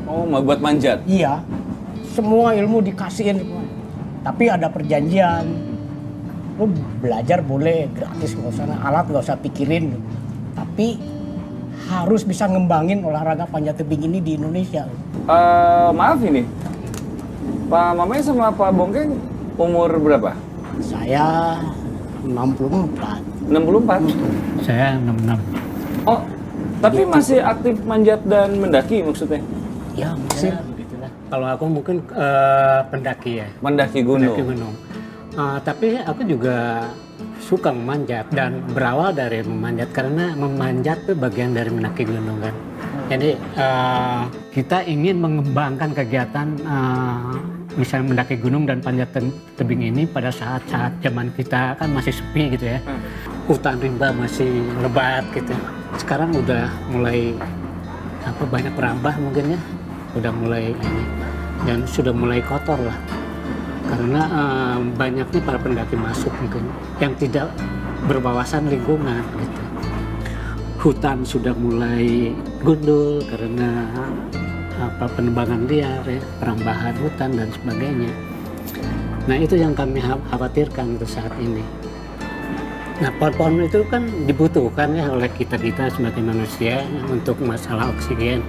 Oh, mau buat manjat? Iya. Semua ilmu dikasihin. Tapi ada perjanjian. Lu belajar boleh gratis, nggak usah alat, nggak usah pikirin. Tapi harus bisa ngembangin olahraga panjat tebing ini di Indonesia. Maaf ini, Pak Mamai sama Pak Bongkeng umur berapa? Saya 64. 64? Saya 66. Oh, tapi masih aktif manjat dan mendaki maksudnya? Ya, masih. Begitulah. Kalau aku mungkin pendaki ya. Mendaki gunung? Mendaki gunung. Tapi aku juga suka memanjat dan berawal dari memanjat karena memanjat itu bagian dari mendaki gunung kan. Jadi kita ingin mengembangkan kegiatan misalnya mendaki gunung dan panjat tebing ini pada saat-saat zaman kita kan masih sepi gitu ya. Hutan rimba masih lebat gitu. Sekarang udah mulai banyak perambah mungkin ya. Udah mulai ini dan sudah mulai kotor lah. Karena banyaknya para pendaki masuk mungkin yang tidak berwawasan lingkungan gitu. Hutan sudah mulai gundul karena penebangan liar ya, perambahan hutan dan sebagainya. Nah itu yang kami khawatirkan untuk saat ini. Nah pohon-pohon itu kan dibutuhkan ya oleh kita sebagai manusia untuk masalah oksigen.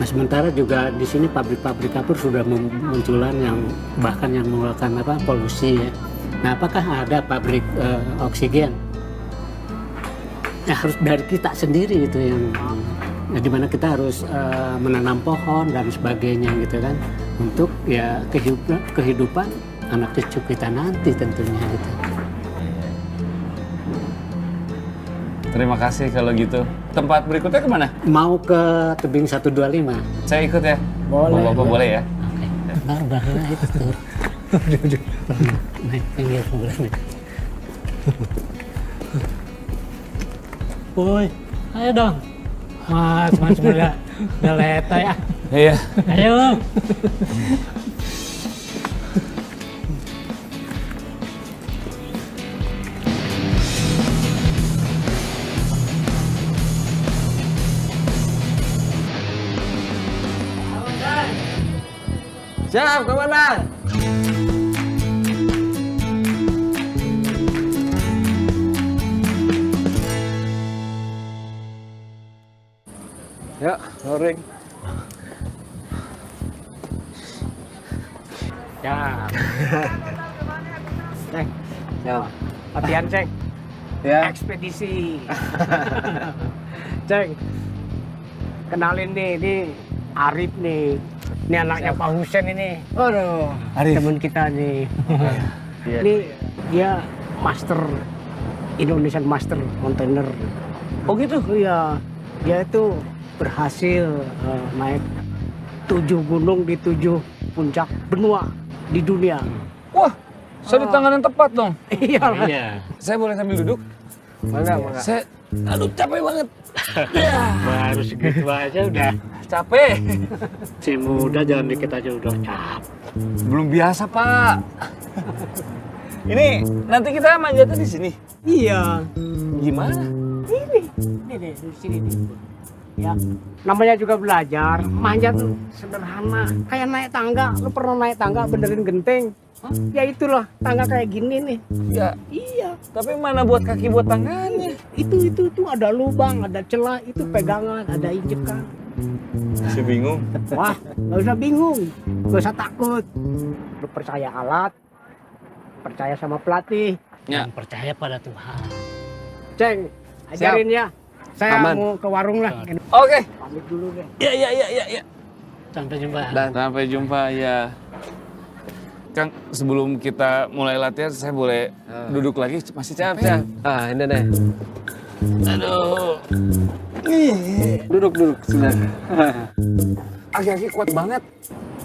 Nah sementara juga di sini pabrik-pabrik kapur sudah munculan yang bahkan yang mengeluarkan polusi ya. Nah apakah ada pabrik oksigen? Ya harus dari kita sendiri itu yang dimana kita harus menanam pohon dan sebagainya gitu kan untuk ya kehidupan anak cucu kita nanti tentunya gitu. Terima kasih kalau gitu. Tempat berikutnya kemana? Mau ke tebing 125. Saya ikut ya? Boleh. Bapak boleh ya? Oke. Benar itu tuh. Naik pinggir boleh nih. Woi, ayo dong. Mas udah leta ya. Iya. Ayo. Siap, komandan. Ya, loring. Ya. Ceng. Ya. Latihan, Ceng. Ya. Ekspedisi. Ceng. Kenalin nih, ini Arif nih. Ini anaknya Pak Husen ini. Aduh, Arif. teman kita nih. Ini dia master Indonesian Master Mountaineer. Oh gitu? Iya. Dia itu berhasil naik 7 gunung di 7 puncak benua di dunia. Wah, saya di tangan yang tepat dong. Iya. Saya boleh sambil duduk? Mangga. Saya, aduh capek banget. Baru segitu aja udah Capek. si muda jalan dikit aja udah capek. Belum biasa, Pak. Ini nanti kita manjatnya di sini. Iya. Gimana? Ini deh, di sini nih. Ya, namanya juga belajar. Manjat tuh sederhana. Kayak naik tangga. Lu pernah naik tangga benerin genteng? Hah? Ya itulah, tangga kayak gini nih. Ya. Iya. Tapi mana buat kaki buat tangannya? Itu ada lubang, ada celah, itu pegangan, ada injekan. Masih bingung. Wah, nggak usah bingung, nggak usah takut. Lu percaya alat, percaya sama pelatih, Ya. Dan percaya pada Tuhan. Ceng, ajarin ya. Saya Aman. mau ke warung lah. Oke. Pamit dulu deh. Ya. Sampai jumpa. Sampai jumpa ya. Kang, sebelum kita mulai latihan, saya boleh duduk lagi? Masih capek. Ah, ini deh. Aduh. Duduk, sudah. Aki-aki kuat banget.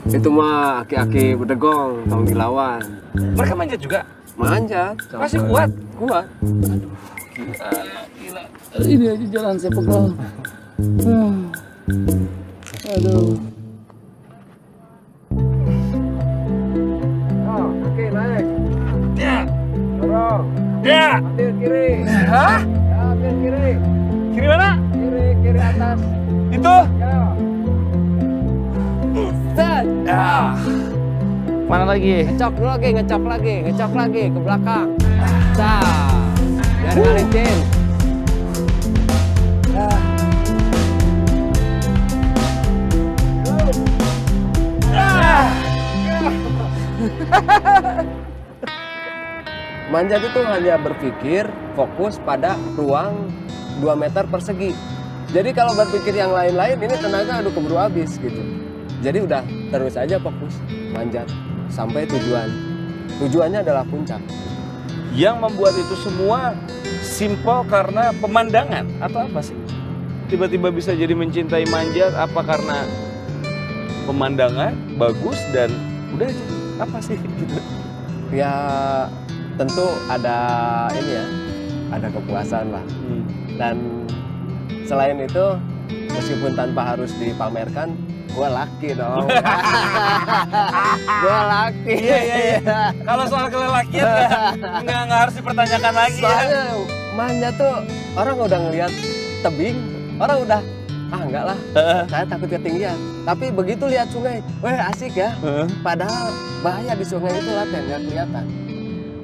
Itu mah aki-aki bedegong, tahun dilawan. Mereka manjat juga? Manjat. Masih kuat? Kuat. Gila. Ini aja jalan saya pegel. Aduh. Oh, oke, naik. Ya. Dorong. Ya. Ambil kiri. Hah? Ya, ambil kiri. Kiri mana? Kiri atas. Itu? Ya. Set. Mana lagi? Ngecok lagi ke belakang. Biar ngalitin. Manjat itu hanya berpikir fokus pada ruang 2 meter persegi. Jadi kalau berpikir yang lain-lain ini tenaga aduh keburu habis gitu. Jadi udah terus aja fokus manjat sampai tujuan. Tujuannya adalah puncak. Yang membuat itu semua simpel karena pemandangan atau apa sih? Tiba-tiba bisa jadi mencintai manjat apa karena pemandangan bagus dan udah aja. Apa sih gitu? Ya tentu ada ini ya, ada kepuasan lah. Dan selain itu meskipun tanpa harus dipamerkan, gue laki dong. Gue laki. Iya. Kalau soal kelelakian nggak harus dipertanyakan lagi. Soalnya manjat tuh orang udah ngeliat tebing, orang udah enggak lah, saya takut ketinggian. Tapi begitu lihat sungai, weh asik ya. Padahal bahaya di sungai itu latihan nggak kelihatan.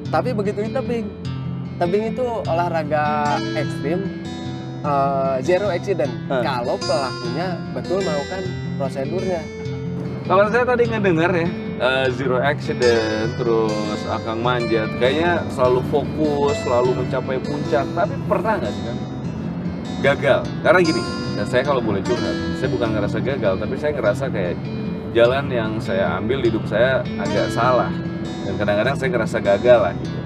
Tapi begitu di tebing itu olahraga ekstrim, zero accident. Kalau pelakunya betul melakukan prosedurnya. Kalau saya tadi ngedengar ya, zero accident, terus Akang manjat, kayaknya selalu fokus, selalu mencapai puncak. Tapi pernah nggak sih kan gagal? Karena gini, dan saya kalau boleh curhat, saya bukan ngerasa gagal, tapi saya ngerasa kayak jalan yang saya ambil di hidup saya agak salah. Dan kadang-kadang saya ngerasa gagal lah gitu.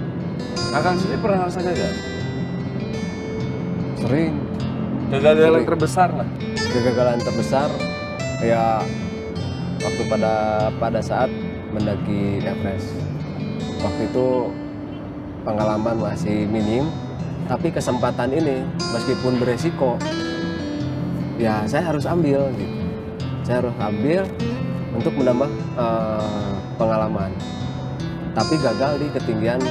Akang sendiri pernah ngerasa gagal? Sering. Kegagalan terbesar lah. Kegagalan terbesar ya waktu pada saat mendaki Everest. Waktu itu pengalaman masih minim, tapi kesempatan ini meskipun beresiko, ya saya harus ambil gitu. saya harus ambil untuk menambah pengalaman. Tapi gagal di ketinggian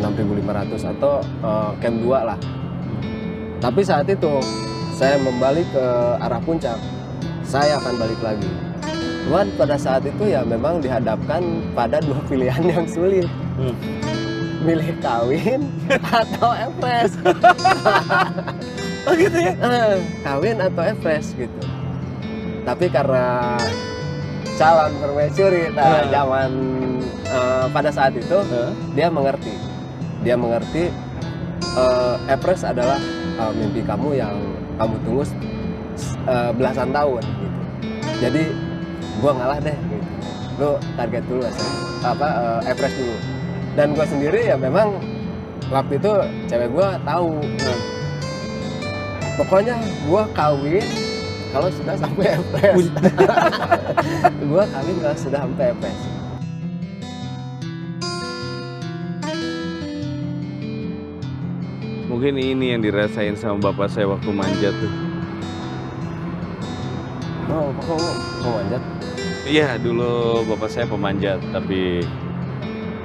6.500 atau camp 2 lah. Tapi saat itu saya membalik ke arah puncak, saya akan balik lagi. Cuman pada saat itu ya memang dihadapkan pada dua pilihan yang sulit. Milih kawin atau Everest. Oh gitu ya? Kawin atau Everest gitu. Tapi karena calon permaisuri zaman pada saat itu dia mengerti. Dia mengerti Everest adalah mimpi kamu yang kamu tunggu belasan tahun gitu. Jadi gua ngalah deh gitu. Lu target dulu Everest dulu. Dan gua sendiri ya memang waktu itu cewek gua tahu. Pokoknya gua kawin kalau sudah sampai Everest. Gua kawin kalau sudah sampai Everest. Mungkin ini yang dirasain sama bapak saya waktu manjat tuh. Oh, bapak mau manjat? Iya, dulu bapak saya pemanjat, tapi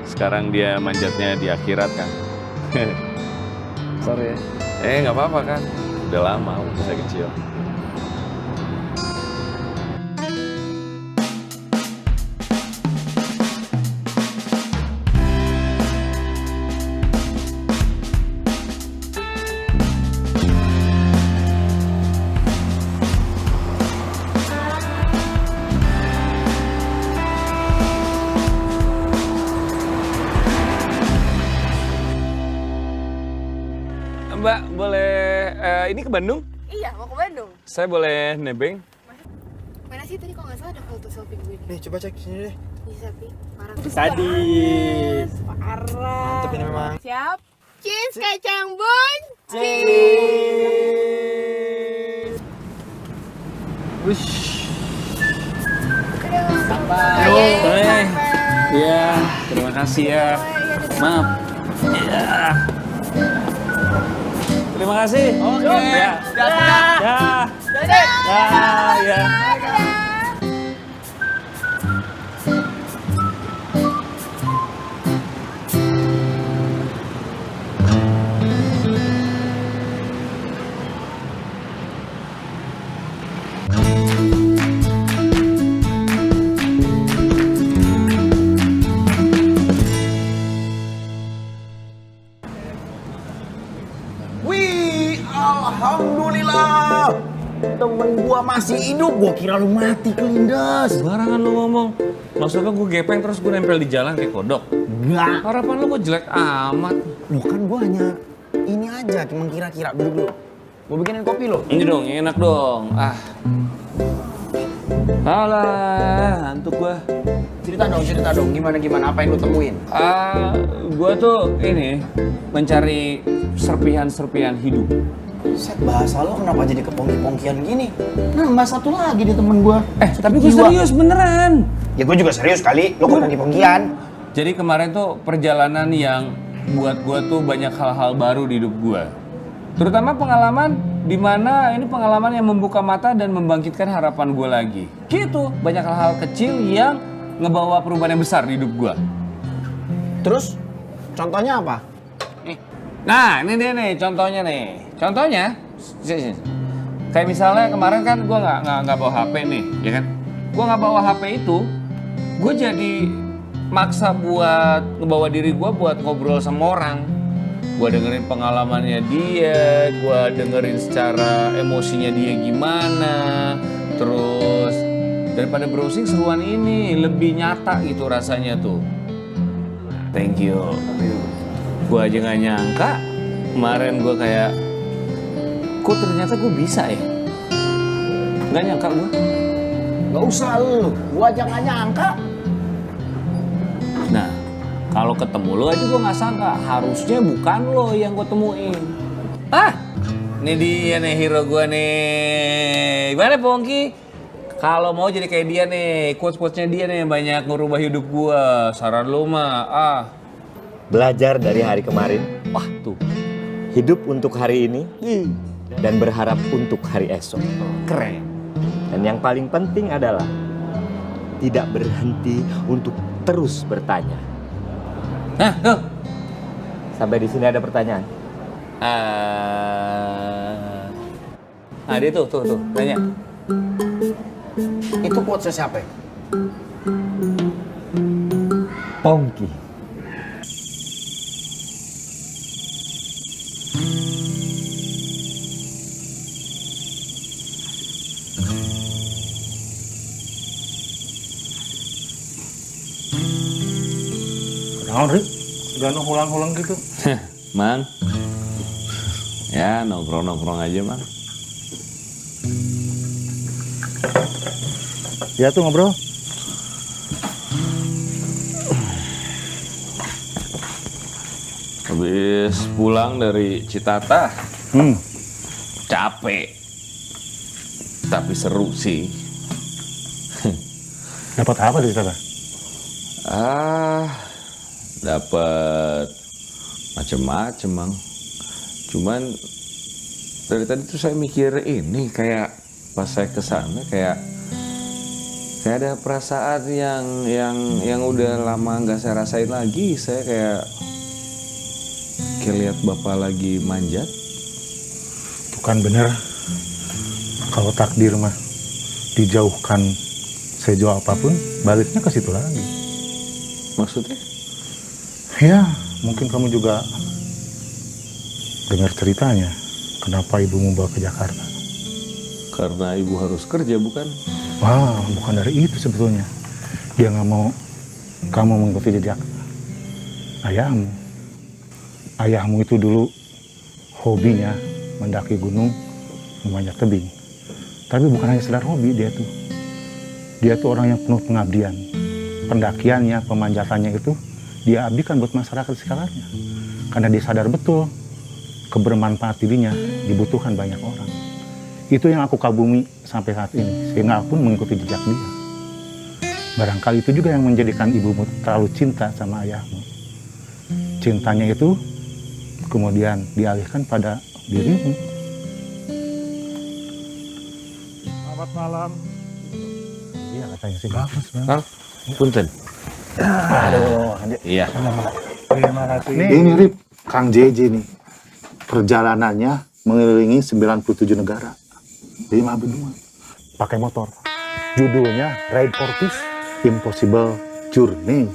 sekarang dia manjatnya di akhirat kan. Sorry ya. Nggak apa-apa kan, udah lama waktu saya kecil. Mbak, boleh ini ke Bandung? Iya, mau ke Bandung. Saya boleh nebeng? Mana sih tadi kalau nggak salah ada foto selfie gue. Nih, coba cek sini deh. Bisa, Pi. Parah. Sadis. Parah. Mantep ini memang. Siap. Cheese kacang bunci. Wish. Sampai. Iya, terima kasih ya. Maaf. Iya. Terima kasih. Oke. Ya. Ya. Alhamdulillah, temen gua masih hidup. Gua kira lu mati, kelindes. Barangan lu ngomong. Maksudnya gue gepeng terus gue nempel di jalan kayak kodok? Enggak. Harapan lu kok jelek amat? Lu kan gua hanya ini aja, cuma kira-kira. Duduk. Gua bikinin kopi lo. Ini dong, enak dong. Alah, ngantuk gua. Cerita dong. Gimana? Apa yang lu temuin? Gua tuh ini mencari serpihan-serpihan hidup. Set, bahasa lo kenapa jadi kepongki-pongkian gini? Nambah satu lagi di temen gua. Tapi gue serius beneran. Ya gua juga serius kali, lo kepongki-pongkian. Jadi kemarin tuh perjalanan yang buat gua tuh banyak hal-hal baru di hidup gua. Terutama pengalaman di mana ini pengalaman yang membuka mata dan membangkitkan harapan gua lagi. Gitu, banyak hal-hal kecil yang ngebawa perubahan yang besar di hidup gua. Terus contohnya apa? Nah, ini dia nih contohnya nih. Contohnya, kayak misalnya kemarin kan gue nggak bawa HP nih, ya kan? Gue nggak bawa HP itu, gue jadi maksa buat ngebawa diri gue buat ngobrol sama orang. Gue dengerin pengalamannya dia, gue dengerin secara emosinya dia gimana. Terus daripada browsing seruan ini lebih nyata gitu rasanya tuh. Thank you. Gue aja nggak nyangka kemarin gue kayak kok ternyata gue bisa ya? Nggak nyangka gue. Nggak usah lu, gue aja nggak nyangka. Nah, kalau ketemu lo aja gue nggak sangka. Harusnya bukan lo yang gue temuin. Ini dia nih hero gue nih. Gimana Pongki? Kalau mau jadi kayak dia nih, quotes-quotesnya dia nih yang banyak ngerubah hidup gue. Saran lo mah, Belajar dari hari kemarin. Wah tuh. Hidup untuk hari ini. Dan berharap untuk hari esok. Keren. Dan yang paling penting adalah tidak berhenti untuk terus bertanya. Sampai di sini ada pertanyaan. Dia tuh, nanya. Itu quotes siapa ya? Pongki. Kenal, Rik? Udah hulang-hulang gitu. Mang, ya nongkrong-nongkrong aja, Mang. Ya tuh ngobrol. Habis pulang dari Citata, capek, tapi seru sih. Dapat apa di Citata? Dapat macem-macem, Mang. Cuman dari tadi tuh saya mikir ini kayak pas saya kesana kayak ada perasaan yang udah lama nggak saya rasain lagi. Saya kayak lihat bapak lagi manjat. Bukan bener. Kalau takdir mah dijauhkan sejauh apapun, baliknya ke situ lagi. Maksudnya? Ya, mungkin kamu juga dengar ceritanya. Kenapa ibumu bawa ke Jakarta? Karena ibu harus kerja, bukan? Wah, bukan dari itu sebetulnya. Dia nggak mau kamu mengikuti jejak ayahmu. Ayahmu itu dulu hobinya mendaki gunung, memanjat tebing. Tapi bukan hanya sekedar hobi dia tuh. Dia tuh orang yang penuh pengabdian. Pendakiannya, pemanjatannya itu dia abdikan buat masyarakat sekitarnya. Karena dia sadar betul kebermanfaat dirinya dibutuhkan banyak orang. Itu yang aku kagumi sampai saat ini, sehingga aku pun mengikuti jejak dia. Barangkali itu juga yang menjadikan ibumu terlalu cinta sama ayahmu. Cintanya itu kemudian dialihkan pada dirimu. Selamat malam. Iya katanya sih bagus. Kang, punten. Aduh, iya. Terima kasih. Ini Rip, Kang JJ nih. Perjalanannya mengelilingi 97 negara. 5 benua. Pakai motor. Judulnya Ride for Peace, Impossible Journey.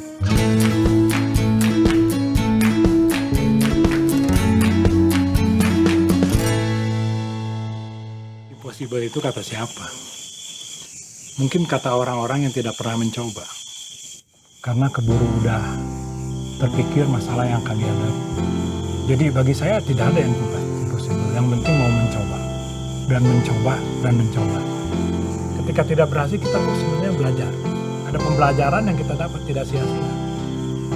Impossible itu kata siapa? Mungkin kata orang-orang yang tidak pernah mencoba. Karena keburu udah terpikir masalah yang akan dihadapi. Jadi bagi saya tidak ada yang impossible. Yang penting mau mencoba. Dan mencoba, dan mencoba. Ketika tidak berhasil, kita kok sebenarnya belajar. Ada pembelajaran yang kita dapat, tidak sia-sia.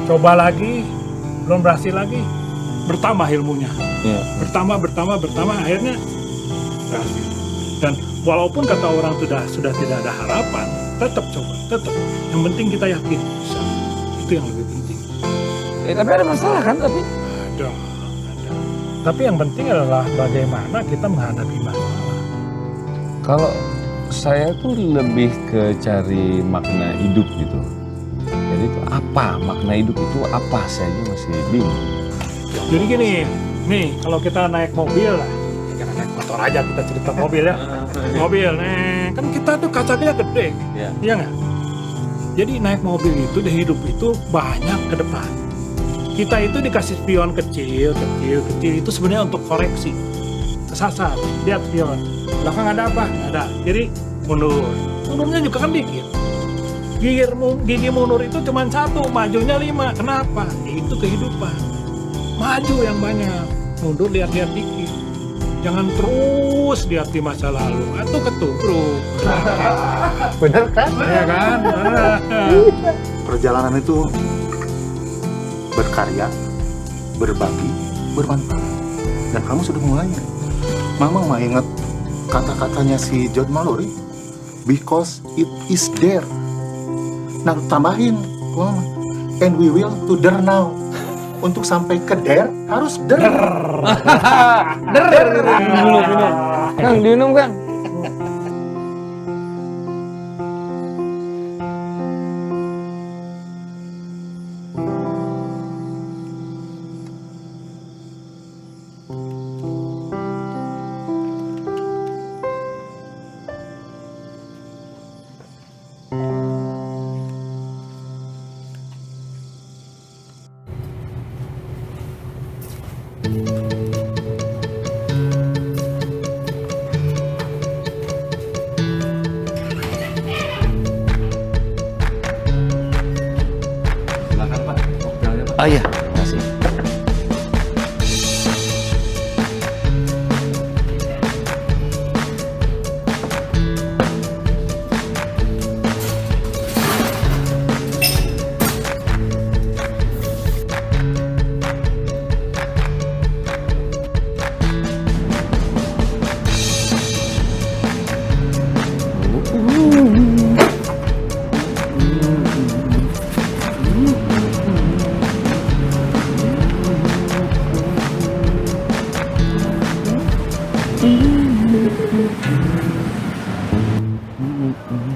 Coba lagi, belum berhasil lagi, bertambah ilmunya. Bertambah, akhirnya berhasil. Dan walaupun kata orang sudah tidak ada harapan, tetap coba, tetap. Yang penting kita yakin bisa. Itu yang lebih penting. Tapi ada masalah kan? Ada. Tapi yang penting adalah bagaimana kita menghadapi masalah. Kalau saya tuh lebih ke cari makna hidup gitu. Jadi itu apa? Makna hidup itu apa? Saya aja masih bingung. Jadi gini, nih kalau kita naik mobil lah, kita naik motor aja kita cerita mobil ya. Mobil, kan kita tuh kacanya gede, iya nggak? Jadi naik mobil itu di hidup itu banyak ke depan. Kita itu dikasih spion kecil itu sebenarnya untuk koreksi. Kesasar, lihat spion. Belakang ada apa? Ada. Jadi mundur. Mundurnya juga kan dikit. Gigi mundur itu cuma 1, majunya 5. Kenapa? Itu kehidupan. Maju yang banyak, mundur lihat-lihat dikit. Jangan terus lihat di masa lalu, atau ketubruk. Bener kan? Iya kan? Perjalanan itu berkarya, berbagi, bermanfaat. Dan kamu sudah mulainya. Mama mah ingat kata-katanya si John Mallory, because it is there. Nah, tambahin, Mama, and we will to there now. Untuk sampai ke there harus der. Minum. Kang, diminum Kang. Oh iya, makasih.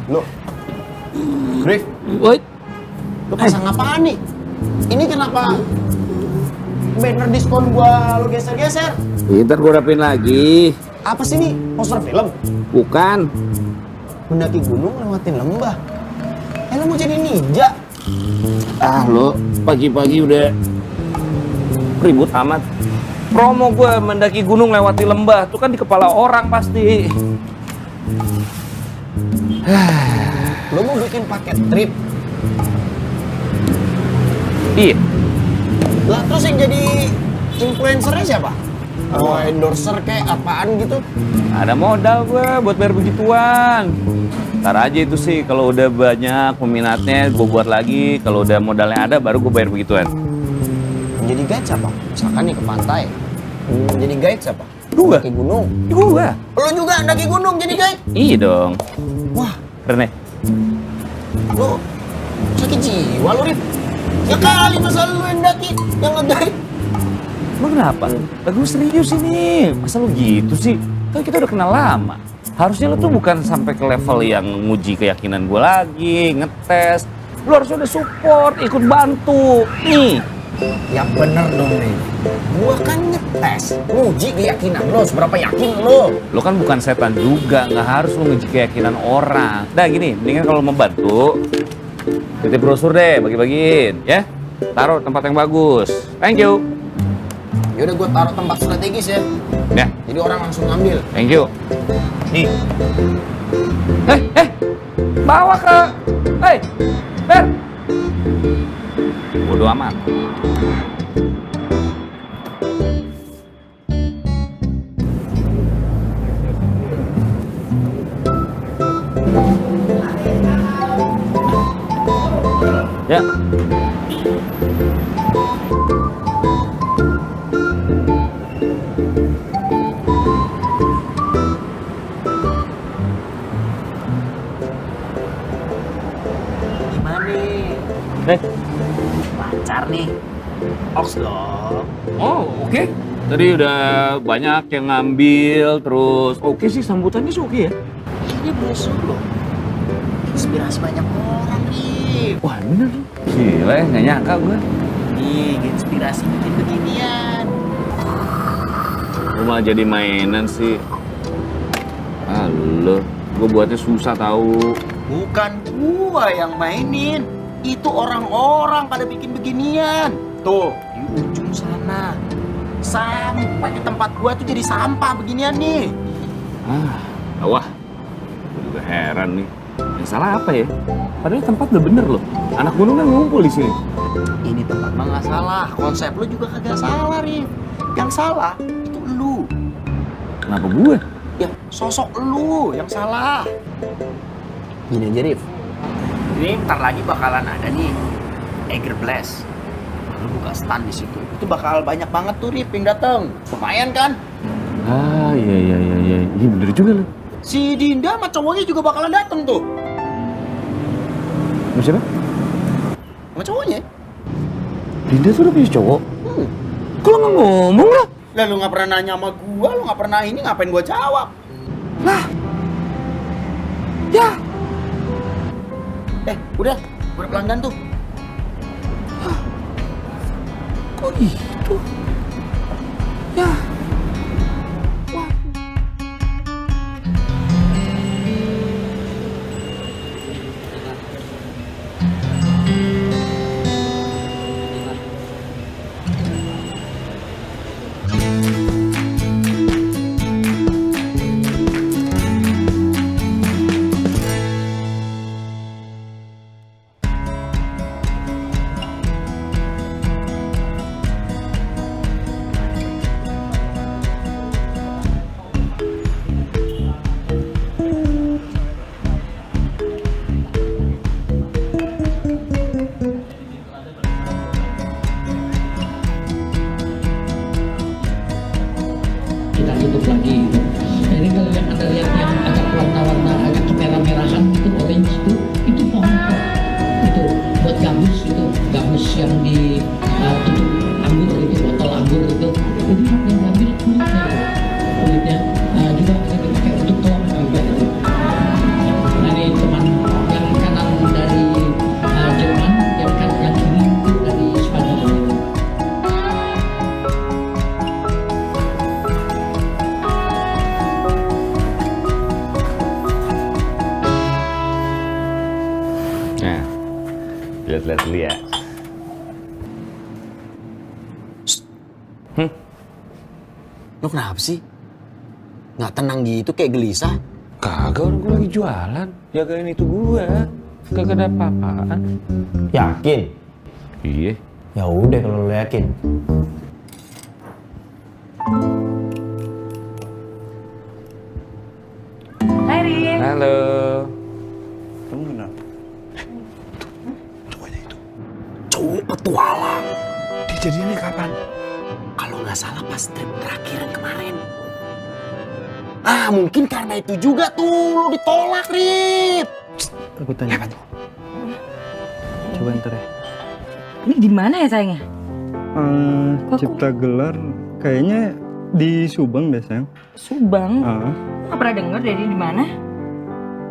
Lo, Rif, woi, lo pasang apaan nih? Ini kenapa banner diskon gua lo geser-geser? ntar gue rapin lagi. Apa sih nih? Poster film? Bukan. Mendaki gunung lewatin lembah. Lo mau jadi ninja? Ah lo, pagi-pagi udah ribut amat. Promo gue mendaki gunung lewati lembah, tuh kan di kepala orang pasti. Lo mau bikin paket trip? Iya. Lah terus yang jadi influencernya siapa? Oh, endorser kayak apaan gitu? Ada modal gue buat bayar begituan. Ntar aja itu sih, kalau udah banyak peminatnya gue buat lagi. Kalau udah modalnya ada baru gue bayar begituan. Jadi guide siapa? Misalkan nih ke pantai. Jadi guide siapa? Gua. Daki gunung. Gua. Lo juga daki gunung jadi guide? Iya dong. Wah, Rene. lo sakit jiwa lo, Rif. Ya kali masa lo yang daki, yang nge-guide. Lo kenapa? Lagi serius ini. Masa lo gitu sih? Kan kita udah kenal lama. Harusnya lo tuh bukan sampai ke level yang nguji keyakinan gue lagi, ngetes. Lo harusnya udah support, ikut bantu. Nih. Yang bener dong, Rif. Gua kan ngetes, nguji keyakinan lo, seberapa yakin lo. Lo kan bukan setan juga, nggak harus lo nguji keyakinan orang. Nah gini, mendingan kalau mau bantu, titip brosur deh, bagi-bagiin, ya. Taruh tempat yang bagus. Thank you. Yaudah gua taruh tempat strategis ya. Ya. Jadi orang langsung ngambil. Thank you. Nih. Bawa ke. Hei, Ber. Bodoh amat. Ya. Gimana nih? Pacar nih. Oks dong. Oh, oke. Tadi udah banyak yang ngambil, terus oke sih sambutannya sih oke ya. Ini brosur loh. Inspirasi banyak orang nih. Wah bener tuh. Gila ya, nggak nyangka gue. Nih, inspirasi bikin beginian. Lu malah jadi mainan sih. Halo, gue buatnya susah tahu. Bukan gua yang mainin. Itu orang-orang pada bikin beginian. Tuh, di ujung sana. Sampai di tempat gua tuh jadi sampah beginian nih. Wah, gue juga heran nih. Yang salah apa ya? Padahal tempat udah bener loh. Anak gunung kan ngumpul di sini. Ini tempat mah nggak salah. Konsep lu juga kagak salah, Rif. Yang salah itu lu. Kenapa gue? Ya, sosok lu yang salah. Gini aja, Rif. Ini ntar lagi bakalan ada nih Eger Blast. Lu buka stand di situ. Itu bakal banyak banget tuh Rif yang dateng. Lumayan kan? Ah, iya. Iya bener juga loh. Si Dinda sama cowoknya juga bakalan dateng tuh. Sama siapa? Sama cowoknya. Dinda tuh udah punya cowok? Kok lo nggak ngomong lah? Lah lu nggak pernah nanya sama gua, lu nggak pernah ini, ngapain gua jawab? Lah. Ya. Udah pelanggan tuh. Kok gitu? Ya. Lihat-lihat dulu ya. Lo kenapa sih? Nggak tenang gitu kayak gelisah? Kagak, orang gue lagi jualan. Jagain itu gue. Kagak ada apa-apaan. Yakin? Iya. Ya udah kalau lo yakin. Hai Rin. Halo. Kamu kenal? Cowok petualang. Dijadiannya kapan? Kalau nggak salah pas trip terakhir yang kemarin. Ah, mungkin karena itu juga tuh lo ditolak, Rip. Aku tanya. Coba ntar ya. Ini di mana ya sayangnya? Cipta Gelar kayaknya di Subang deh sayang. Subang? Nggak pernah denger dari di mana?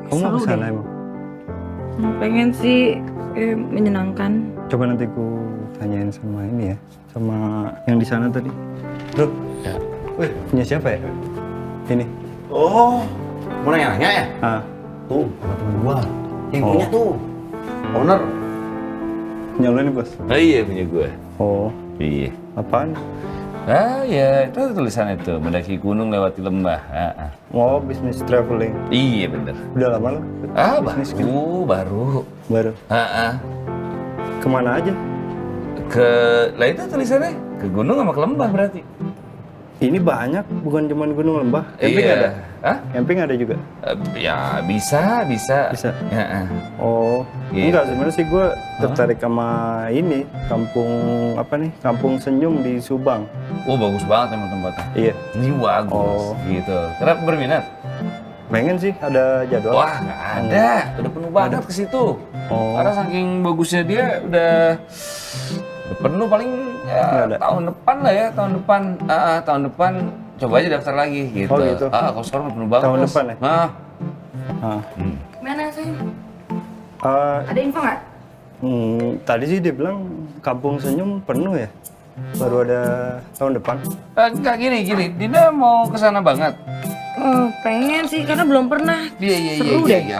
Kamu mau Seru kesana deh. emang? Pengen sih menyenangkan. Coba nanti ku tanyain sama ini ya, sama yang di sana tadi. Bro, ya. Wih, punya siapa ya? Ini. Oh, mau nanya-nanya ya? Tuh, sama temen gua. Yang punya tuh, owner. Punya lu nih, Bos? Oh iya, punya gue. Oh. Iya. Apaan? Ah ya, itu tulisannya tuh, mendaki gunung lewati lembah. Oh, bisnis traveling. Iya bener. Udah lama lo? Baru. Baru. Kemana aja? Lah itu tulisannya, ke gunung sama ke lembah berarti. Ini banyak, bukan cuma gunung lembah. Camping Iya. ada? Camping ada juga? Ya bisa. Bisa? Oh, Gitu. enggak sebenarnya sih gue tertarik sama ini, kampung senyum di Subang. Oh bagus banget emang tempatnya. Iya. Ini bagus, gitu. Kenapa berminat? Pengen sih, ada jadwal. Wah nggak ada, udah penuh banget ke situ. Karena saking bagusnya dia udah penuh paling ya, tahun depan lah ya, tahun depan coba aja daftar lagi gitu. Oh gitu. Kalau sekarang udah penuh banget. Tahun Bos. depan ya? Mana sayang? Eh, Ada info nggak? Tadi sih dia bilang kampung senyum penuh ya. Baru ada tahun depan. Enggak gini, Dina mau kesana banget. Pengen sih karena belum pernah. Seru deh. Iya.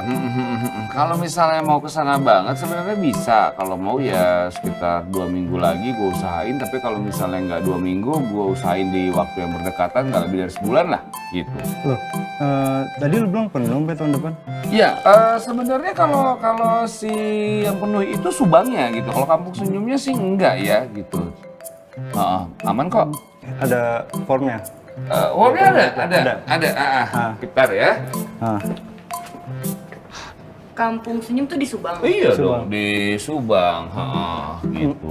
Kalau misalnya mau kesana banget sebenarnya bisa. Kalau mau ya sekitar 2 minggu lagi gue usahain. Tapi kalau misalnya nggak 2 minggu, gue usahain di waktu yang berdekatan nggak lebih dari sebulan lah, gitu. Loh, tadi lu bilang penuh sampai tahun depan? Iya, sebenarnya kalau si yang penuh itu Subangnya gitu. Kalau kampung senyumnya sih enggak ya gitu. Aman kok. Ada formnya? Formnya ada. Bentar ya. Kampung senyum tuh di Subang. Iya dong, di Subang. Gitu.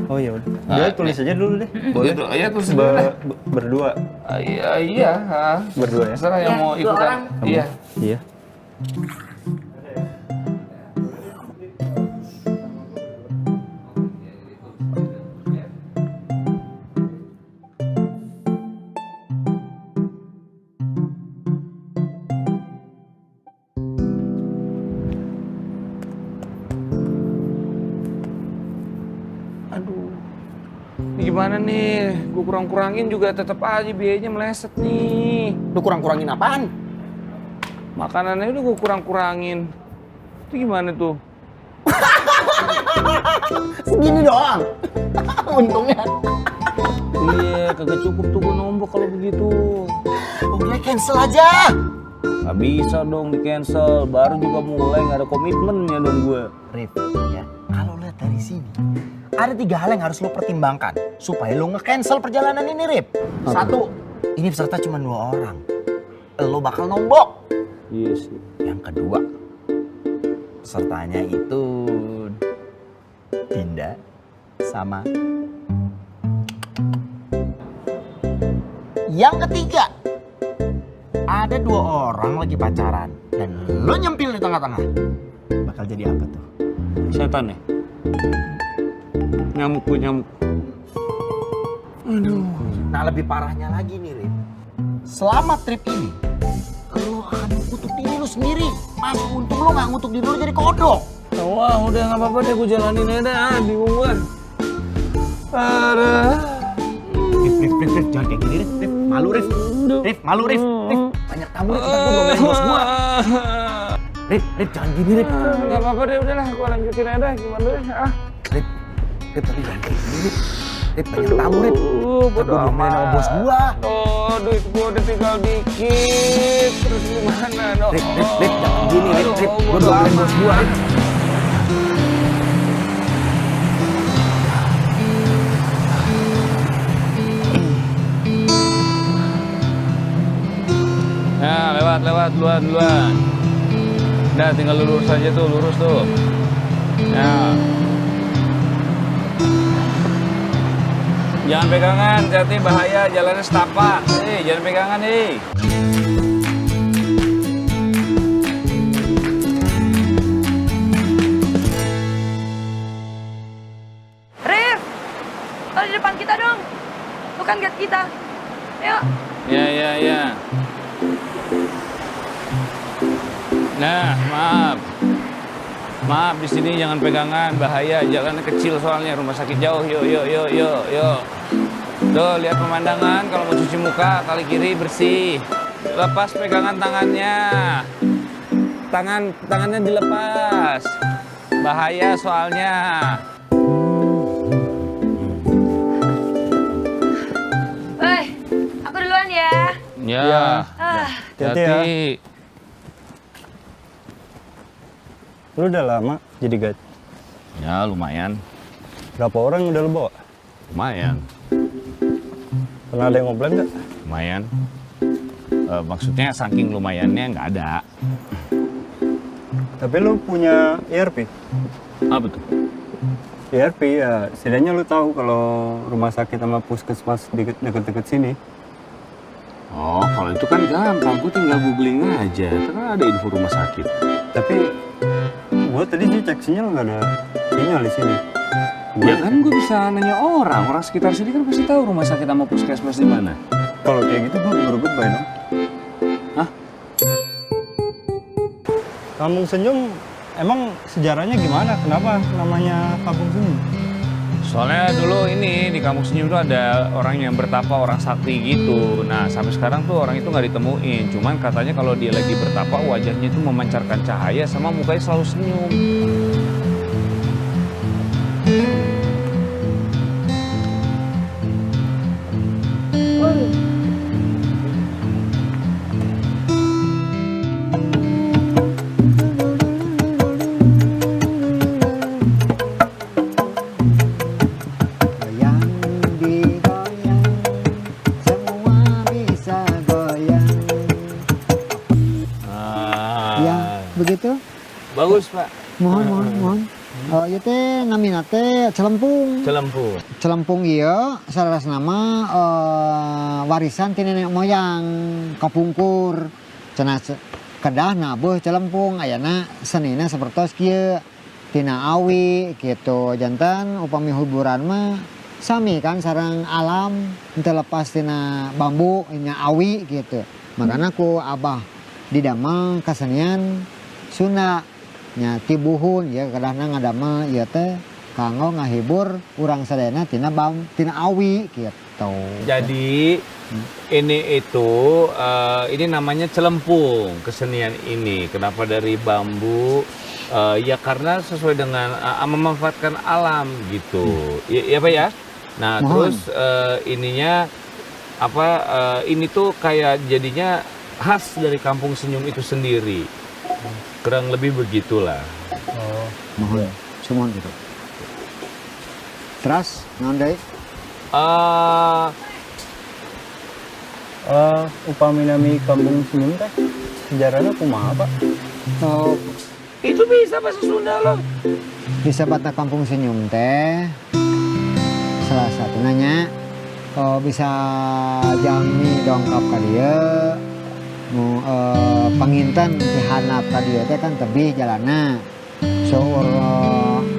Oh iya udah. Dia tulis aja dulu deh. Boleh tuh, iya tulis dulu deh. Berdua. Iya. Berdua ya. Terserah yang mau 2 ikutan. orang. Iya. Gimana nih? Gue kurang-kurangin juga tetap aja biayanya meleset nih. Lu kurang-kurangin apaan? Makanannya udah gue kurang-kurangin. Itu gimana tuh? Segini doang. Untungnya. Iya, kagak cukup tuh gue nombok kalau begitu. Udah cancel aja. Gak bisa dong di cancel. Baru juga mulai gak ada komitmennya dong gue. Rip, ya kalau lihat dari sini ada 3 hal yang harus lo pertimbangkan supaya lo nge-cancel perjalanan ini, Rip. 1, ini peserta cuma 2 orang. Lo bakal nombok. Iya sih. Yang kedua, pesertanya itu Dinda sama. Yang ketiga, ada 2 orang lagi pacaran dan lo nyempil di tengah-tengah. Bakal jadi apa tuh? Setan ya? Nyamuk. Aduh. Nah lebih parahnya lagi nih, Rip. Selama trip ini, lo akan ngutuk diri lo sendiri. Mas, untung lo gak ngutuk diri lo jadi kodok. Wah, udah gak apa-apa deh, gue jalanin aja dah. Bingung gue. Rif, jangan kayak gini, Rif. Malu, Rif. Rif, malu, Rif. Banyak tamu, Rif. Ntar gue ngomelin bos gue. Rip, jangan gini, Rip. Nggak apa-apa deh, udahlah, gua lanjutin aja dah, gimana deh, ah. Rip, tapi jangan kayak gini, Rip. Rip, banyak tamu, Rip. Bodo amat. Sama bos gua. Oh, duit gua udah tinggal dikit. Terus gimana dong? Rip, jangan gini, Rip. Gua doain bos gua, Rip. Nah, lewat, duluan. Udah, tinggal lurus aja tuh, lurus tuh. Nah. Jangan pegangan, hati bahaya, jalannya setapak. Jangan pegangan, Rif, kalau di depan kita dong. Tuh kan gate kita. Ayo. Ya. Nah, maaf di sini jangan pegangan, bahaya. Jalannya kecil soalnya, rumah sakit jauh. Yuk. Tuh, lihat pemandangan. Kalau mau cuci muka, kali kiri bersih. Lepas pegangan tangannya. Tangannya dilepas. Bahaya soalnya. Woi, aku duluan ya. Ya. Hati-hati. Lu udah lama jadi guide? Ya, lumayan. Berapa orang udah lu bawa? Lumayan. Pernah ada yang komplain nggak? Lumayan. Maksudnya saking lumayannya nggak ada. Tapi lu punya ERP? Apa tuh? ERP ya, setidaknya lu tahu kalau rumah sakit sama puskesmas deket-deket sini. Oh, kalau itu kan gampang. Gue tinggal googling aja. Karena ada info rumah sakit. Tapi gua tadi sih cek sinyal nggak ada sinyal di sini. Ya kan gue bisa nanya orang sekitar sini kan pasti tahu rumah sakit sama puskesmas di mana. Kalau kayak gitu gua baru goodbye dong. Hah? Kampung Senyum emang sejarahnya gimana? Kenapa namanya Kampung Senyum? Soalnya dulu ini di Kampung Senyum itu ada orang yang bertapa, orang sakti gitu. Nah, sampai sekarang tuh orang itu nggak ditemuin. Cuman katanya kalau dia lagi bertapa, wajahnya itu memancarkan cahaya sama mukanya selalu senyum. Begitu? Bagus, Pak. Mohon. Ieu teh namina teh celempung. Celempung ieu saras nama warisan ti nenek moyang kapungkur. Cenah kedah nabuh celempung ayana senina sapertos kieu tina awi gitu. Jantan upami hiburan mah sami kan sareng alam teu lepas tina bambu nya awi gitu. Makana ku abah didamel kasenian Sunda nya tibuhun ya kadahna ngadamel ieu teh kanggo ngahibur urang sadayana tina awi gitu. Jadi ini itu ini namanya celempung kesenian ini. Kenapa dari bambu? Ya karena sesuai dengan memanfaatkan alam gitu. Ya Pak ya. Nah, terus ininya apa ini tuh kayak jadinya khas dari Kampung Senyum itu sendiri. Kurang lebih begitulah. Oh, mohon gitu. Terus naon deui? Upami nami Kampung Senyum teh sejarahnya kumaha, Pak? Oh, itu bisa bahasa Sunda loh. Bisa bata Kampung Senyum teh salah satu nanya bisa jami dongkap ka dieu nu panginten di handap ka dieu teh kan tebih jalanna seueur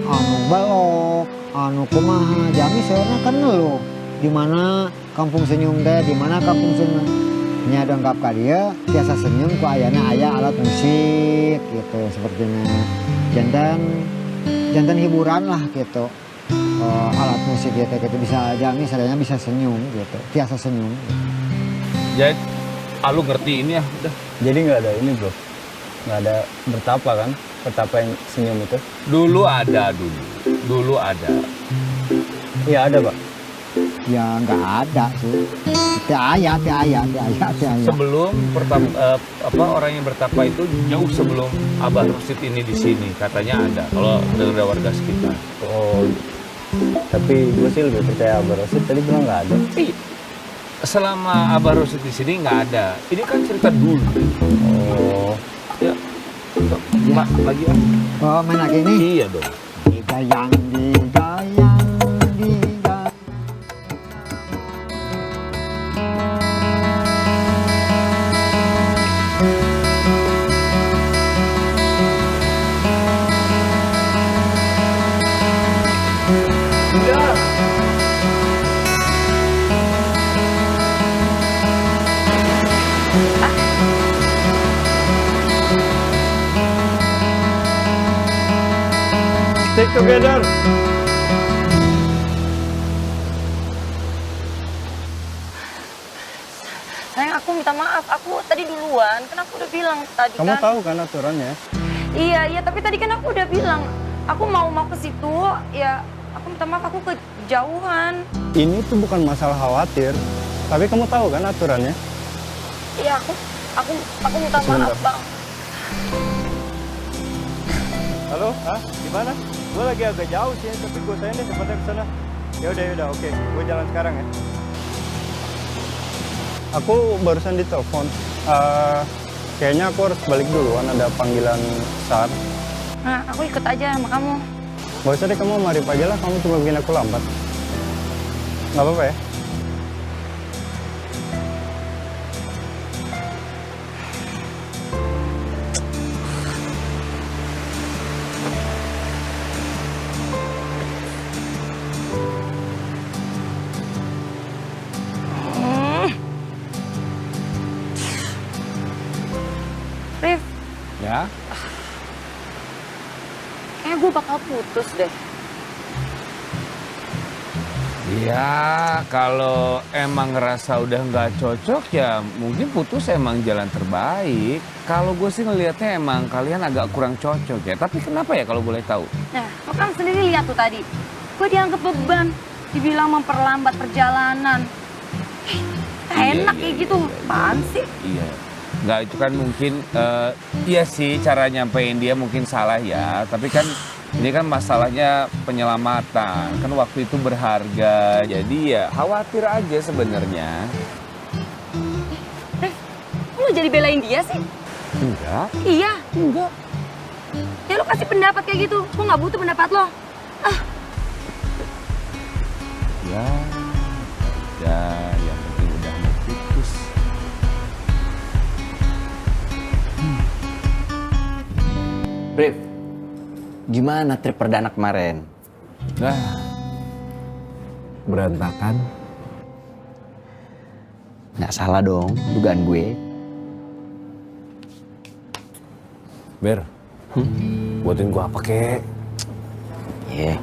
anu balok anu kumaha jami seueurna kan leuh di mana Kampung Senyum teh di mana Kampung Senyum nya dongkap ka dieu tiasa senyum ku ayana aya alat musik gitu sepertinya jantan hiburan lah gitu. Alat musik gitu bisa jami sadayana bisa senyum gitu tiasa senyum gitu. Jadi lu ngerti ini ya udah. Jadi nggak ada ini bro nggak ada bertapa kan? Bertapa yang senyum itu? Dulu ada. Iya ada Pak. Ya nggak ada sih. Tiaya. Sebelum orang yang bertapa itu jauh sebelum Abah Rosid ini di sini katanya ada. Kalau ada warga sekitar. Oh, tapi gue sih lebih percaya Abah Rosid. Tadi bilang nggak ada. Selama Abah Rosid di sini nggak ada. Ini kan cerita dulu. Oh. Ya. Mbak, lagi ya? Oh, main lagi nih? Iya dong. Digayang. Stick together. Sayang, aku minta maaf. Aku tadi duluan. Kan aku udah bilang tadi Kamu kan. tahu kan aturannya? Iya, tapi tadi kan aku udah bilang. Aku mau ke situ, ya aku minta maaf, aku kejauhan. Ini tuh bukan masalah khawatir. Tapi kamu tahu kan aturannya? Iya, aku minta maaf, Bang. Halo, gimana? Gue lagi agak jauh sih, tapi gue tanya deh tempatnya ke sana. Yaudah, oke. Gue jalan sekarang ya. Aku barusan ditelepon. Kayaknya aku harus balik duluan, ada panggilan SAR. Nah, aku ikut aja sama kamu. Gak usah deh, kamu sama Arif aja lah, kamu cuma bikin aku lambat. Gak apa-apa ya? Rif, Ya. kayaknya gue bakal putus deh. Ya, kalau emang ngerasa udah nggak cocok ya mungkin putus emang jalan terbaik. Kalau gue sih ngelihatnya emang kalian agak kurang cocok ya. Tapi kenapa ya kalau boleh tahu? Nah, lo kan sendiri lihat tuh tadi. Gue dianggap beban, dibilang memperlambat perjalanan. Enak kayak gitu, apaan sih? Iya. Nggak, itu kan mungkin, iya sih cara nyampein dia mungkin salah ya. Tapi kan ini kan masalahnya penyelamatan. Kan waktu itu berharga. Jadi ya khawatir aja sebenarnya. Lo jadi belain dia sih? Enggak. Iya. Enggak. Ya lo kasih pendapat kayak gitu. Gue nggak butuh pendapat lo. Ya yang penting udah mau putus. Rif, gimana trip perdana kemarin? Berantakan. Nggak salah dong, dugaan gue. Ber, buatin gua apa kek? Iya.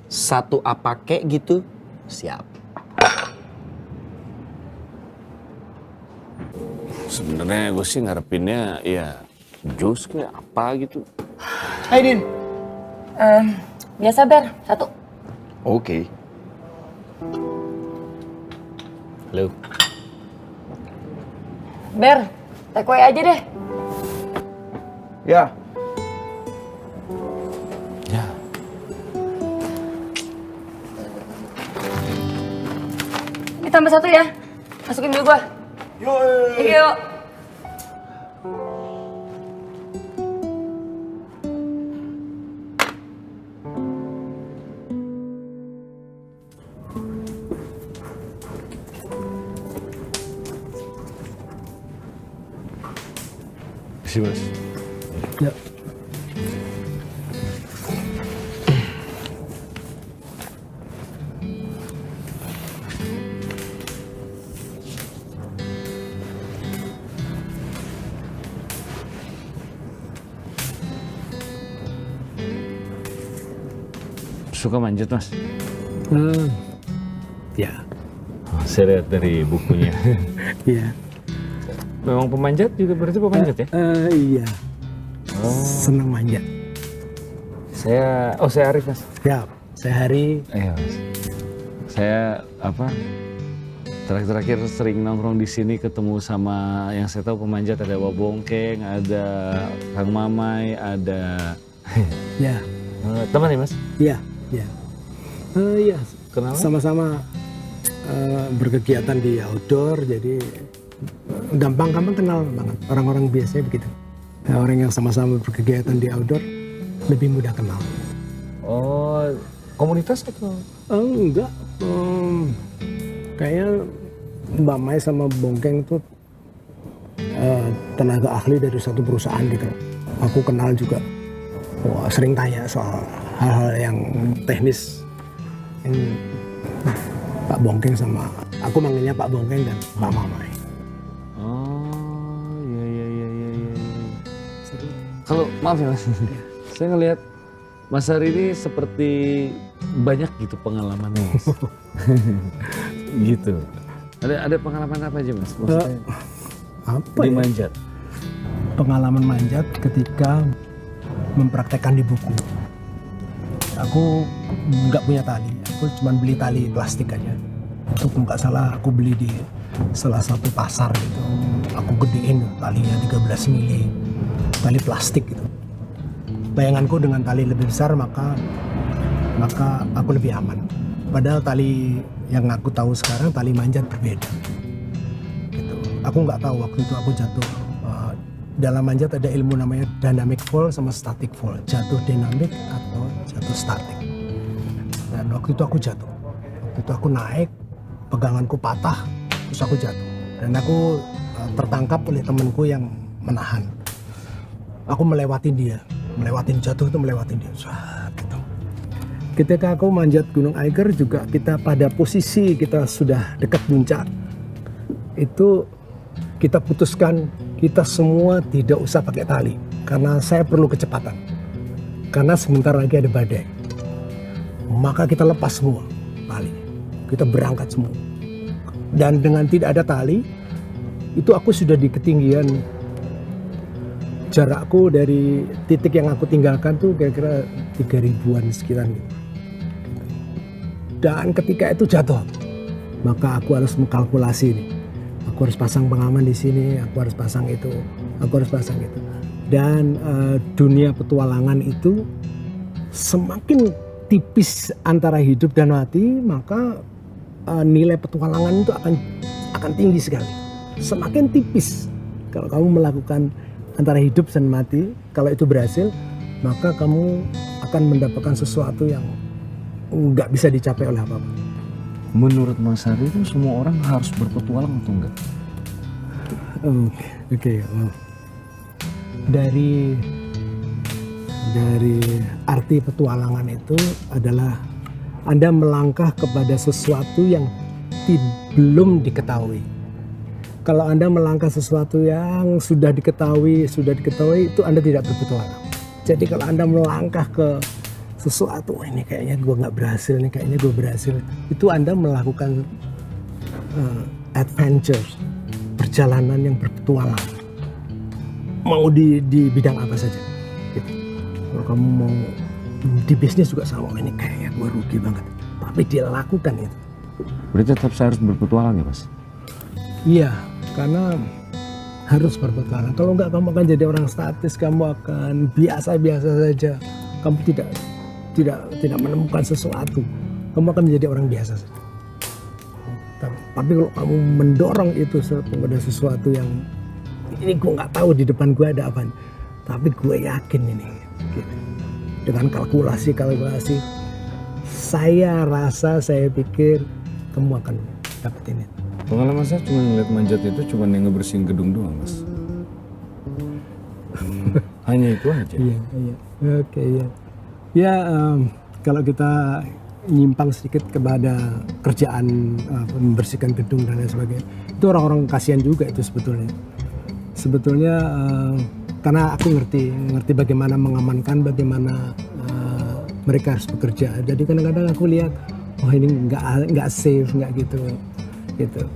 Satu apa kek gitu, siap. Sebenarnya gue sih ngarepinnya ya jus kayak apa gitu. Hai Din. Biasa Ber, satu. Oke. Halo. Ber, take away aja deh. Ya. Ini tambah satu ya. Masukin dulu gua. Yuk. Terima kasih, Mas. Ya. suka manjat, Mas? Ya. Oh, saya lihat dari bukunya. Iya. Memang pemanjat juga berarti pemanjat ya? Iya. Oh. Senang manjat. Saya Arif, Mas. Siap. Saya Hari. Iya, Mas. Saya terakhir sering nongkrong di sini ketemu sama yang saya tahu pemanjat, ada Wak Bongkeng, ada Kang Mamai, ada Ya. teman ya, Mas? Iya, iya. Iya. Kenapa? Sama-sama berkegiatan di outdoor, jadi gampang kenal banget. Orang-orang biasanya begitu. Orang yang sama-sama berkegiatan di outdoor lebih mudah kenal. Oh, komunitas atau? Enggak. Kayaknya Mbak Mai sama Bongkeng itu tenaga ahli dari satu perusahaan gitu. Aku kenal juga. Wah, sering tanya soal hal-hal yang teknis. Pak Bongkeng sama aku manggilnya Pak Bongkeng dan Pak Mamai. Oh, iya. Kalau maaf ya, Mas. Saya ngelihat Mas Hari ini seperti banyak gitu pengalamannya, Mas. Gitu. Ada pengalaman apa aja, Mas? Maksudnya apa di ya? manjat. Pengalaman manjat ketika mempraktekkan di buku. Aku nggak punya tali, aku cuma beli tali plastik aja. Itu nggak salah aku beli di salah satu pasar gitu. Aku gedein talinya 13 mili, tali plastik gitu. Bayanganku dengan tali lebih besar maka aku lebih aman. Padahal tali yang aku tahu sekarang tali manjat berbeda. Gitu. Aku nggak tahu waktu itu aku jatuh. Dalam manjat ada ilmu namanya dynamic fall sama static fall. Jatuh dinamik atau jatuh statik. Dan waktu itu aku jatuh. Waktu itu aku naik, peganganku patah, terus aku jatuh. Dan aku tertangkap oleh temanku yang menahan. Aku melewatin dia. Melewatin jatuh itu melewatin dia. Gitu. Ketika aku manjat Gunung Eiger juga kita pada posisi kita sudah dekat puncak. Itu kita putuskan kita semua tidak usah pakai tali karena saya perlu kecepatan. Karena sebentar lagi ada badai. Maka kita lepas semua tali. Kita berangkat semua. Dan dengan tidak ada tali, itu aku sudah di ketinggian jarakku dari titik yang aku tinggalkan tuh kira-kira 3000-an sekian gitu. Dan ketika itu jatuh, maka aku harus mengkalkulasi nih. Aku harus pasang pengaman di sini, aku harus pasang itu, aku harus pasang itu. Dan dunia petualangan itu semakin tipis antara hidup dan mati, maka nilai petualangan itu akan tinggi sekali. Semakin tipis kalau kamu melakukan antara hidup dan mati, kalau itu berhasil, maka kamu akan mendapatkan sesuatu yang nggak bisa dicapai oleh apa-apa. Menurut Mas Hari itu semua orang harus berpetualang atau enggak? Oke. Dari arti petualangan itu adalah Anda melangkah kepada sesuatu yang belum diketahui. Kalau Anda melangkah sesuatu yang sudah diketahui itu Anda tidak berpetualang. Jadi kalau Anda melangkah ke sesuatu, ini kayaknya gue nggak berhasil, ini kayaknya gue berhasil, itu Anda melakukan adventure, perjalanan yang berpetualang. Mau di bidang apa saja. Gitu. Kalau kamu mau di bisnis juga sama, ini kayaknya gue rugi banget. Tapi dia lakukan itu. Berarti tetap saya harus berpetualang ya, Mas? Iya, karena harus berpetualang. Kalau enggak kamu akan jadi orang statis, kamu akan biasa-biasa saja. Kamu tidak menemukan sesuatu. Kamu akan menjadi orang biasa saja. Tapi kalau kamu mendorong itu kepada sesuatu yang ini gue nggak tahu di depan gue ada apa, tapi gue yakin ini. Gitu. Dengan kalkulasi, saya pikir kamu akan dapetin itu. Pengalaman saya cuma ngeliat manjat itu cuma yang ngebersihin gedung doang, Mas. Hanya itu aja. Iya. Oke, ya. Ya, kalau kita nyimpang sedikit kepada kerjaan membersihkan gedung dan lain sebagainya, itu orang-orang kasihan juga itu sebetulnya. Sebetulnya karena aku ngerti bagaimana mengamankan, bagaimana mereka harus bekerja. Jadi kadang-kadang aku lihat, oh ini nggak safe, nggak gitu.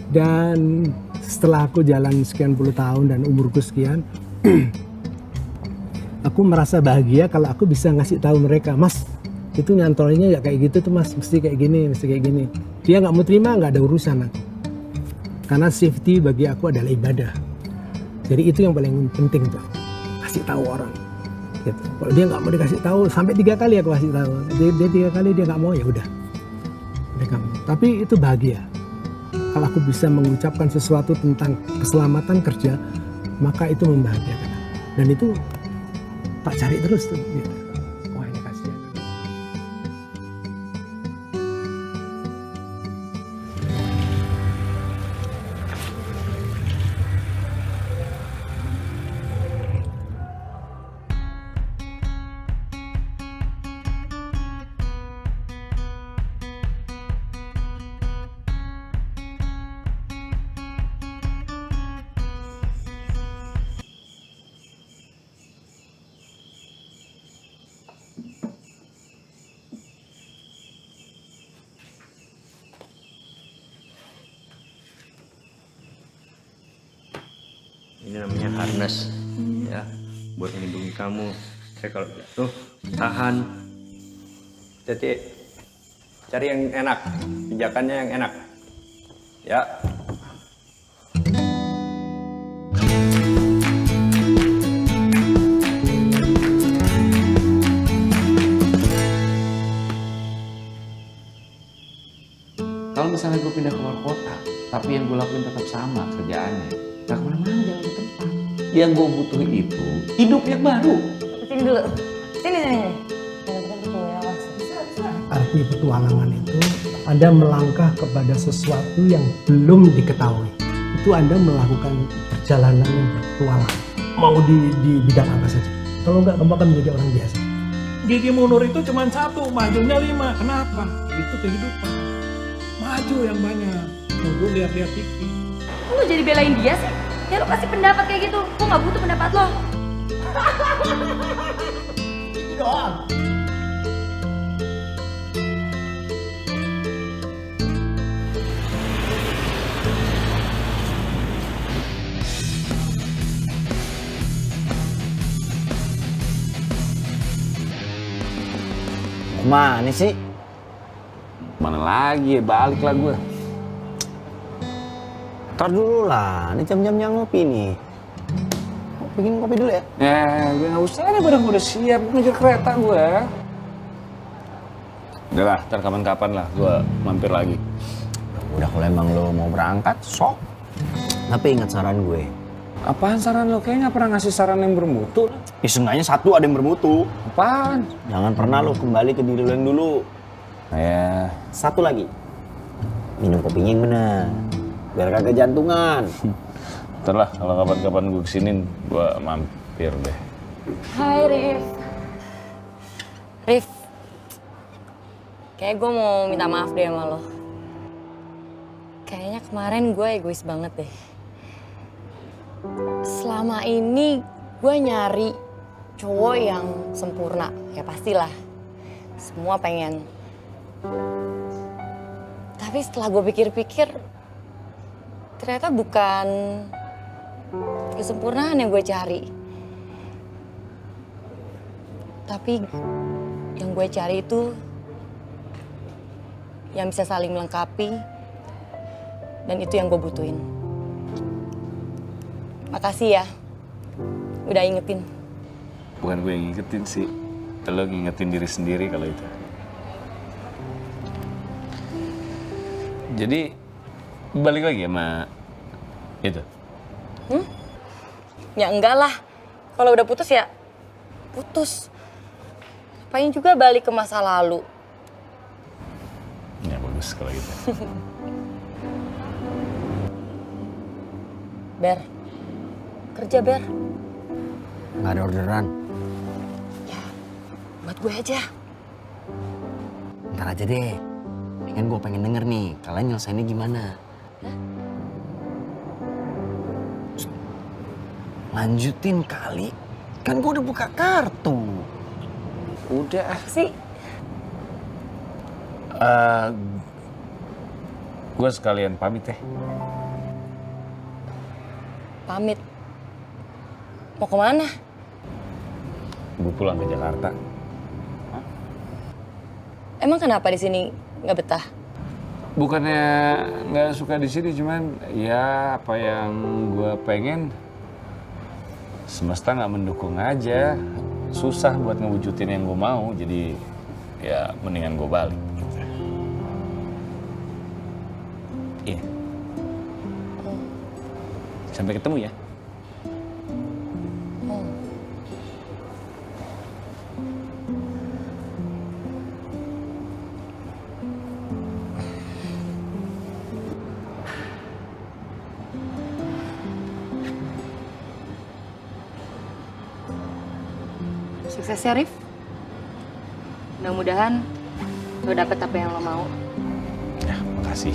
Dan setelah aku jalan sekian puluh tahun dan umurku sekian, aku merasa bahagia kalau aku bisa ngasih tahu mereka, Mas, itu nyantolnya ya kayak gitu tuh Mas, mesti kayak gini, mesti kayak gini. Dia nggak mau terima, nggak ada urusan aku. Karena safety bagi aku adalah ibadah. Jadi itu yang paling penting tuh, kasih tahu orang. Gitu. Kalau dia nggak mau dikasih tahu, sampai 3 kali aku kasih tahu. Dia 3 kali dia nggak mau, ya udah. Tapi itu bahagia. Kalau aku bisa mengucapkan sesuatu tentang keselamatan kerja, maka itu membahagiakan. Dan itu tak cari terus tuh. Gitu. Wah ini kasihan. Ini namanya harness, ya, buat melindungi kamu. Saya kalau jatuh tahan. Jadi cari yang enak, pijakannya yang enak, ya. Kalau misalnya gue pindah keluar kota, tapi yang gue lakuin tetap sama kerjaannya, gak kemana-mana, jangan di tempat. Yang gue butuh itu hidup yang baru. Sini dulu. Sini. Arti petualangan itu Anda melangkah kepada sesuatu yang belum diketahui. Itu Anda melakukan perjalanan yang berpetualang. Mau di bidang apa saja. Kalau nggak, kamu akan menjadi orang biasa. Gigi mundur itu cuma 1, majunya 5. Kenapa? Itu kehidupan. Maju yang banyak. Mundur lihat-lihat TV. Kok lo jadi belain dia sih? Ya lo kasih pendapat kayak gitu. Gue nggak butuh pendapat lo. Ini doang. Mana sih? Mana lagi ya, balik lah gue. Ntar dulu lah, ini jam-jamnya ngopi nih. Bikin kopi dulu ya? Ya, gue gak usah deh, barang gue udah siap. Gue ngejar kereta gue. Udah lah, ntar kapan-kapan lah gue mampir lagi. Udah kalau emang lo mau berangkat, sok. Tapi ingat saran gue. Apaan saran lo? Kayaknya gak pernah ngasih saran yang bermutu. Ya seenggaknya satu ada yang bermutu. Apaan? Jangan pernah lo kembali ke diri lo yang dulu. Ya. Satu lagi. Minum kopinya yang benar. Biar kagak jantungan. Ntar lah, kalau kapan-kapan gue kesini, gue mampir deh. Hai Rif. Rif. Kayak gue mau minta maaf deh sama lo. Kayaknya kemarin gue egois banget deh. Selama ini gue nyari cowok yang sempurna. Ya pastilah. Semua pengen. Tapi setelah gue pikir-pikir, ternyata bukan kesempurnaan yang gue cari. Tapi yang gue cari itu yang bisa saling melengkapi, dan itu yang gue butuhin. Makasih ya, udah ingetin. Bukan gue yang ngingetin sih, lo ngingetin diri sendiri kalau itu. Jadi, balik lagi sama itu? Ya enggak lah, kalau udah putus ya putus. Ngapain juga balik ke masa lalu. Ya bagus kalau gitu. Ber, kerja Ber. Nggak ada orderan. Ya, buat gue aja. Ntar aja deh. Kan gue pengen denger nih, kalian nyelesainnya gimana? Lanjutin kali. Kan gue udah buka kartu. Udah. Sih. Gue sekalian pamit ya. Pamit. Mau kemana? Gue pulang ke Jakarta. Emang kenapa di sini nggak betah? Bukannya nggak suka di sini, cuman ya apa yang gue pengen semesta nggak mendukung aja. Susah buat ngewujudin yang gue mau, jadi ya mendingan gue balik. Iya. Sampai ketemu ya. Sukses ya, Rif. Mudah-mudahan lo dapet apa yang lo mau. Ya, makasih.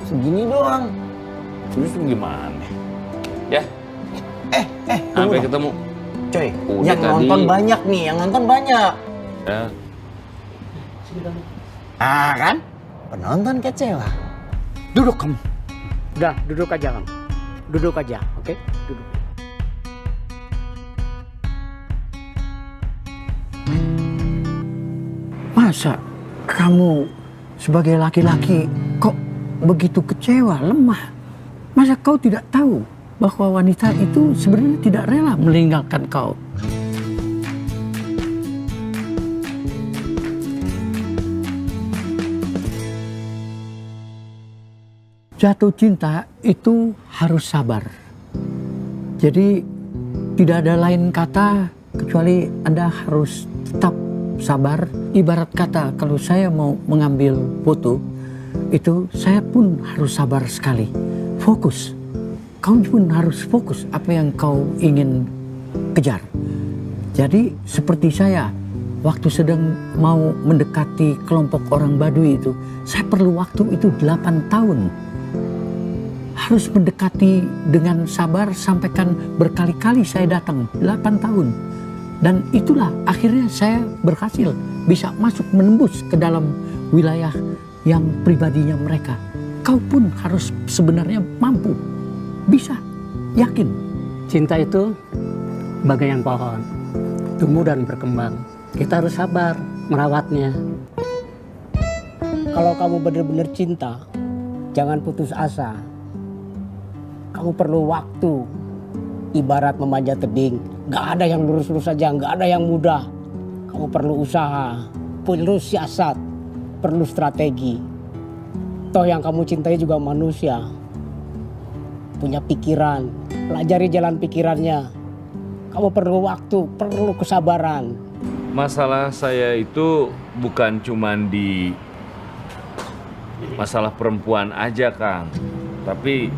Segini doang. Terus gimana? Ya. Sampai ketemu. Coy, Udah yang tadi. nonton banyak nih, yang nonton banyak. Ya. Ah kan? Penonton kecewa. Duduk kamu. Udah, duduk aja kamu. Duduk aja, oke? Duduk. Masa kamu sebagai laki-laki kok begitu kecewa, lemah? Masa kau tidak tahu bahwa wanita itu sebenarnya tidak rela meninggalkan kau? Jatuh cinta itu harus sabar. Jadi tidak ada lain kata kecuali Anda harus tetap sabar. Ibarat kata kalau saya mau mengambil foto, itu saya pun harus sabar sekali. Fokus. Kau pun harus fokus apa yang kau ingin kejar. Jadi seperti saya, waktu sedang mau mendekati kelompok orang Baduy itu, saya perlu waktu itu 8 tahun. Harus mendekati dengan sabar, sampaikan berkali-kali saya datang, 8 tahun. Dan itulah akhirnya saya berhasil bisa masuk menembus ke dalam wilayah yang pribadinya mereka. Kau pun harus sebenarnya mampu, bisa, yakin. Cinta itu bagaikan pohon, tumbuh dan berkembang. Kita harus sabar merawatnya. Kalau kamu benar-benar cinta, jangan putus asa. Kamu perlu waktu, ibarat memanjat tebing. Gak ada yang lurus-lurus saja, gak ada yang mudah. Kamu perlu usaha, perlu siasat, perlu strategi. Toh yang kamu cintai juga manusia. Punya pikiran, pelajari jalan pikirannya. Kamu perlu waktu, perlu kesabaran. Masalah saya itu bukan cuman di masalah perempuan aja, Kang. Tapi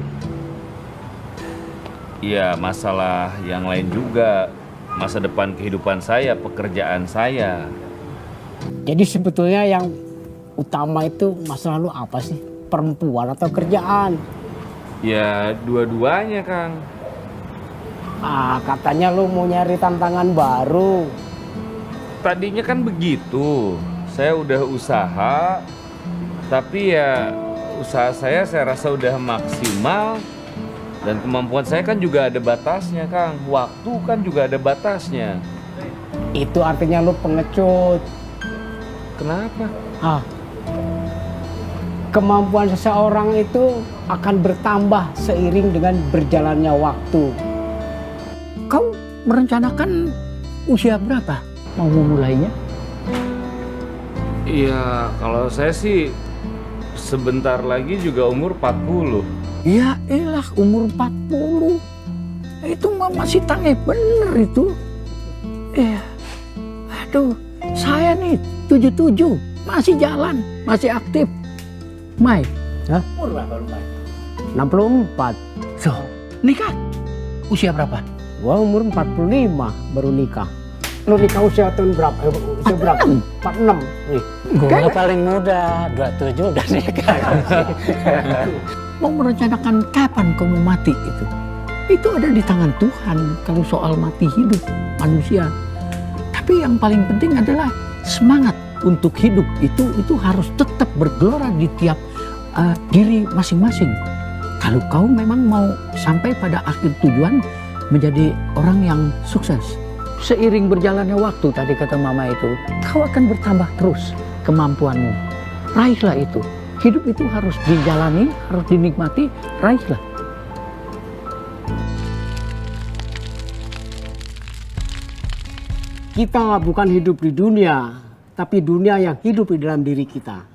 ya masalah yang lain juga. Masa depan kehidupan saya, pekerjaan saya. Jadi sebetulnya yang utama itu masalah lu apa sih? Perempuan atau kerjaan? Ya dua-duanya, Kang. Katanya lu mau nyari tantangan baru. Tadinya kan begitu. Saya udah usaha, tapi ya usaha saya rasa udah maksimal. Dan kemampuan saya kan juga ada batasnya, Kang. Waktu kan juga ada batasnya. Itu artinya lu pengecut. Kenapa? Kemampuan seseorang itu akan bertambah seiring dengan berjalannya waktu. Kau merencanakan usia berapa mau memulainya? Iya, kalau saya sih sebentar lagi juga umur 40. Ya elah, umur 40. Itu mah masih tangeh bener itu. Aduh, saya nih 77, masih jalan, masih aktif. Mai, umur berapa lu, Mai? 64. So, nikah usia berapa? Gua umur 45 baru nikah. Lu nikah usia tahun berapa? Usia berapa? 46. Gue paling muda, 27 udah nikah. Mau merencanakan kapan kau mau mati itu? itu ada di tangan Tuhan kalau soal mati hidup manusia. Tapi yang paling penting adalah semangat untuk hidup itu harus tetap bergelora di tiap diri masing-masing. Kalau kau memang mau sampai pada akhir tujuan menjadi orang yang sukses. Seiring berjalannya waktu, tadi kata mama itu, kau akan bertambah terus kemampuanmu. Raihlah itu. Hidup itu harus dijalani, harus dinikmati, raihlah. Kita bukan hidup di dunia, tapi dunia yang hidup di dalam diri kita.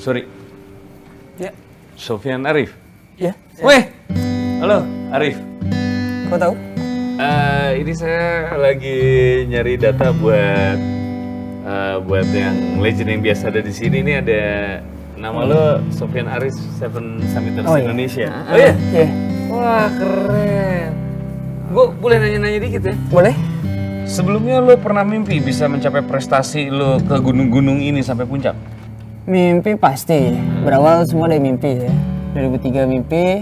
Sorry. Ya. Sofyan Arif. Ya. Weh. Halo, Arif. Kau tahu? Ini saya lagi nyari data buat yang legend yang biasa ada di sini. Ini ada nama lo Sofyan Arif, Seven Summiters Indonesia. Oh iya? Iya. Wah, keren. Gue boleh nanya-nanya dikit ya? Boleh. Sebelumnya lo pernah mimpi bisa mencapai prestasi lo ke gunung-gunung ini sampai puncak? Mimpi pasti. Berawal semua dari mimpi ya. 2003 mimpi.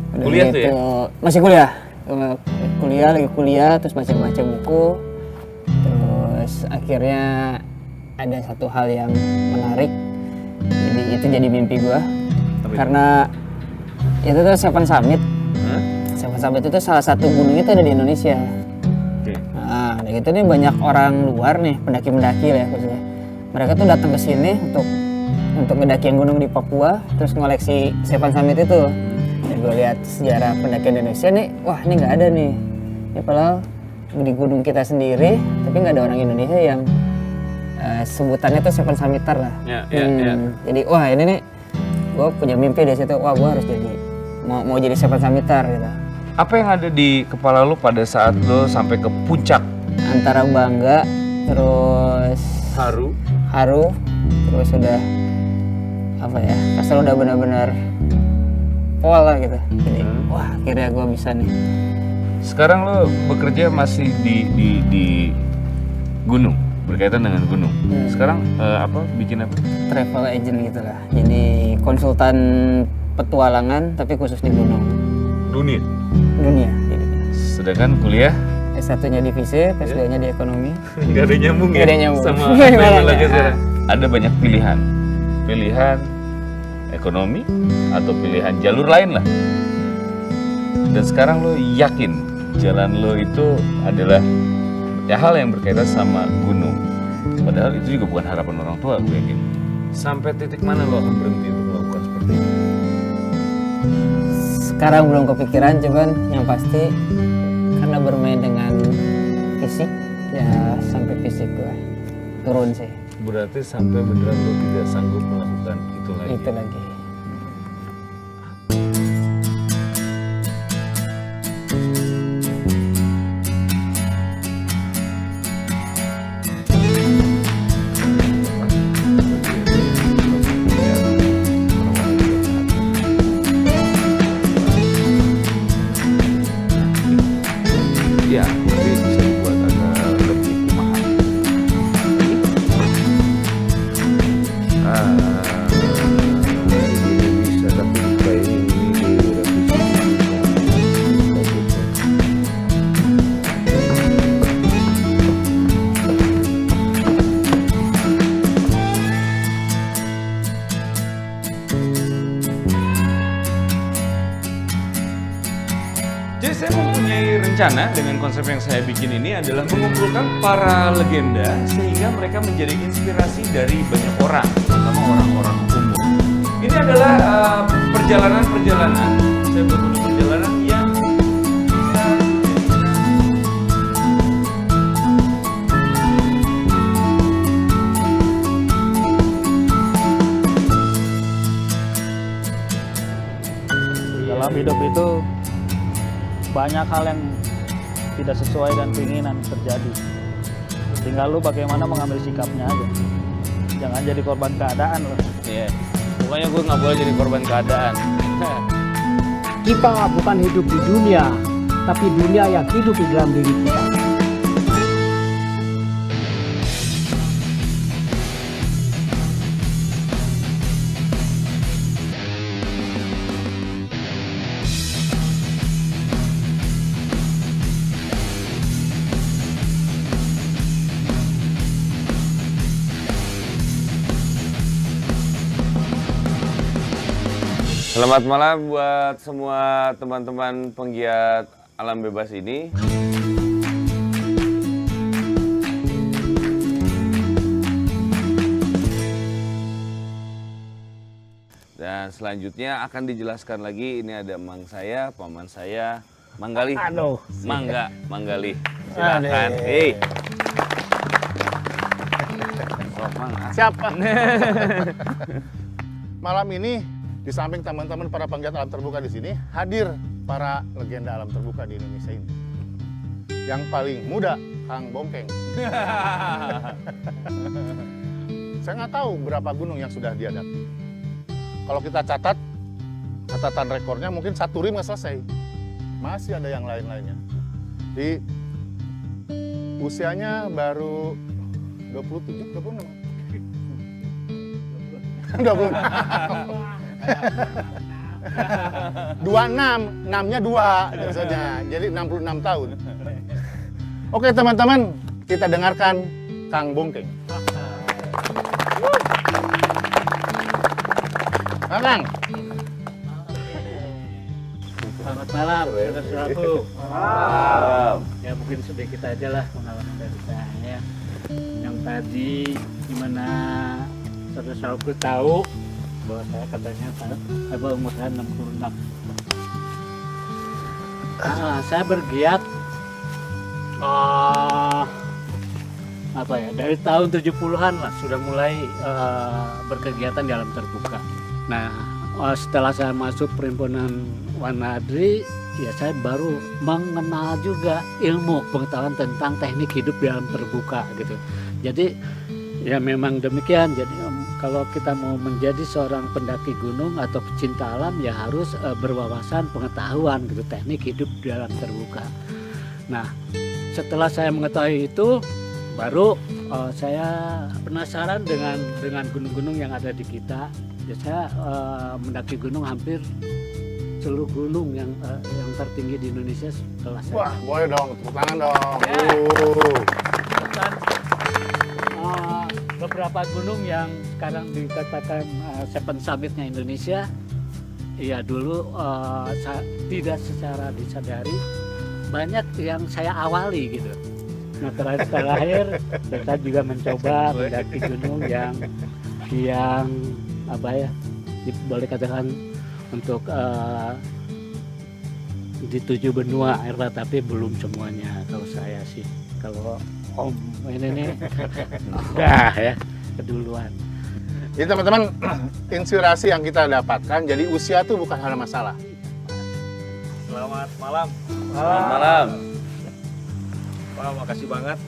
Udah Kuliah tuh gitu, ya? Masih kuliah. Lagi kuliah, terus baca-baca buku. Terus akhirnya ada satu hal yang menarik. Jadi itu jadi mimpi gua. Karena itu tuh Seven Summit. Seven Summit itu salah satu gunung itu ada di Indonesia. Nah, dan itu nih banyak orang luar nih, pendaki-pendaki lah ya khususnya. Mereka tuh datang ke sini untuk ngedakiin gunung di Papua, terus ngoleksi Seven Summit itu. Dan gue lihat sejarah pendakian Indonesia nih, wah ini nggak ada nih. Ini padahal di gunung kita sendiri, tapi nggak ada orang Indonesia yang sebutannya tuh Seven Summiter lah. Jadi wah ini nih, gue punya mimpi dari situ. Wah gue harus jadi mau jadi Seven Summiter gitu. Apa yang ada di kepala lo pada saat lo sampai ke puncak? Antara bangga, terus haru, terus udah apa ya? Asal udah benar-benar pol lah gitu. Jadi wah akhirnya gue bisa nih. Sekarang lo bekerja masih di gunung, berkaitan dengan gunung. Sekarang bikin apa? Travel agent gitu lah. Jadi konsultan petualangan tapi khusus di gunung. Dunia. Jadi. Sedangkan kuliah? S1-nya di FISIP, S2-nya di ekonomi. Gak ada nyambung ya? Gak ada nyambung. Sama apa yang lagi sekarang. Ada banyak pilihan. Pilihan ekonomi atau pilihan jalur lain lah. Dan sekarang lo yakin jalan lo itu adalah ya hal yang berkaitan sama gunung. Padahal itu juga bukan harapan orang tua, gue yakin. Sampai titik mana lo akan berhenti untuk melakukan seperti itu? Sekarang belum kepikiran, cuman yang pasti karena bermain dengan fisik, ya sampai fisik gue turun sih. Berarti sampai beneran lo tidak sanggup melakukan itu lagi? Itu lagi. Rencana dengan konsep yang saya bikin ini adalah mengumpulkan para legenda sehingga mereka menjadi inspirasi dari banyak orang, terutama orang-orang umum. Ini adalah perjalanan-perjalanan, saya buat perjalanan yang bisa dalam hidup itu banyak hal yang tidak sesuai dengan keinginan terjadi. Tinggal lu bagaimana mengambil sikapnya aja. Jangan jadi korban keadaan lo. Iya. Pokoknya gue nggak boleh jadi korban keadaan. Kita bukan hidup di dunia, tapi dunia yang hidup di dalam diri kita. Selamat malam buat semua teman-teman penggiat alam bebas ini. Dan selanjutnya akan dijelaskan lagi, ini ada emang saya, paman saya, Manggali. Aduh. Manggali. Silakan. Hei. Siapa? Malam ini di samping teman-teman para penggiat alam terbuka di sini, hadir para legenda alam terbuka di Indonesia ini. Yang paling muda, Kang Bongkeng. Saya nggak tahu berapa gunung yang sudah dia daki. Kalau kita catat, catatan rekornya mungkin 1 rim nggak selesai. Masih ada yang lain-lainnya. Di usianya baru 27, 26. 26. 26, 6-nya 2 maksudnya. Jadi 66 tahun. Oke teman-teman, kita dengarkan Kang Bongkeng. Kang. Selamat malam, saudara-saudaraku. Malam. Ya mungkin sedikit aja lah pengalaman dari saya. Yang tadi gimana saudara-saudaraku tahu bahwa saya katanya umur saya 66. Saya bergiat dari tahun 70-an lah sudah mulai berkegiatan di alam terbuka. Nah, setelah saya masuk perhimpunan Wanadri, ya saya baru mengenal juga ilmu pengetahuan tentang teknik hidup di alam terbuka gitu. Jadi ya memang demikian. Jadi kalau kita mau menjadi seorang pendaki gunung atau pecinta alam ya harus berwawasan pengetahuan gitu teknik hidup di alam terbuka. Nah, setelah saya mengetahui itu baru saya penasaran dengan gunung-gunung yang ada di kita. Ya, saya mendaki gunung hampir seluruh gunung yang tertinggi di Indonesia setelah saya. Wah, boleh dong, tepuk tangan dong. Beberapa gunung yang sekarang dikatakan Seven Summit-nya Indonesia, ya dulu tidak secara disadari banyak yang saya awali gitu. Nah terakhir saya juga mencoba mendaki gunung yang apa ya, boleh katakan untuk di 7 benua air, tapi belum semuanya kalau saya sih. Kalau Om ini nih udah ya keduluan. Jadi teman-teman, inspirasi yang kita dapatkan, jadi usia tuh bukan hal masalah. Selamat malam. Selamat malam. Wah, makasih banget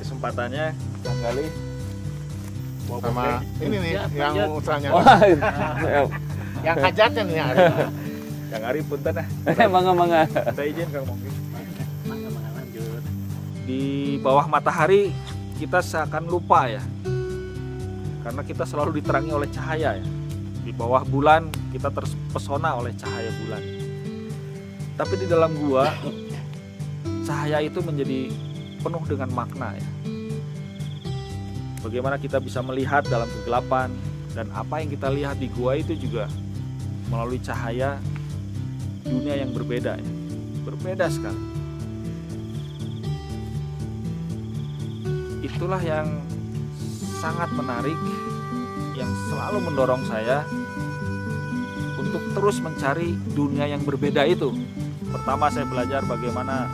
kesempatannya Kang Gali. Sama ini nih yang usahanya. Yang hajatnya nih Ari. Kang Ari punten ah. Mangga. Saya izin Kang Mongki. Di bawah matahari kita seakan lupa ya, karena kita selalu diterangi oleh cahaya ya. Di bawah bulan kita terpesona oleh cahaya bulan. Tapi di dalam gua cahaya itu menjadi penuh dengan makna ya. Bagaimana kita bisa melihat dalam kegelapan, dan apa yang kita lihat di gua itu juga melalui cahaya dunia yang berbeda ya. Berbeda sekali. Itulah yang sangat menarik, yang selalu mendorong saya untuk terus mencari dunia yang berbeda itu. Pertama saya belajar bagaimana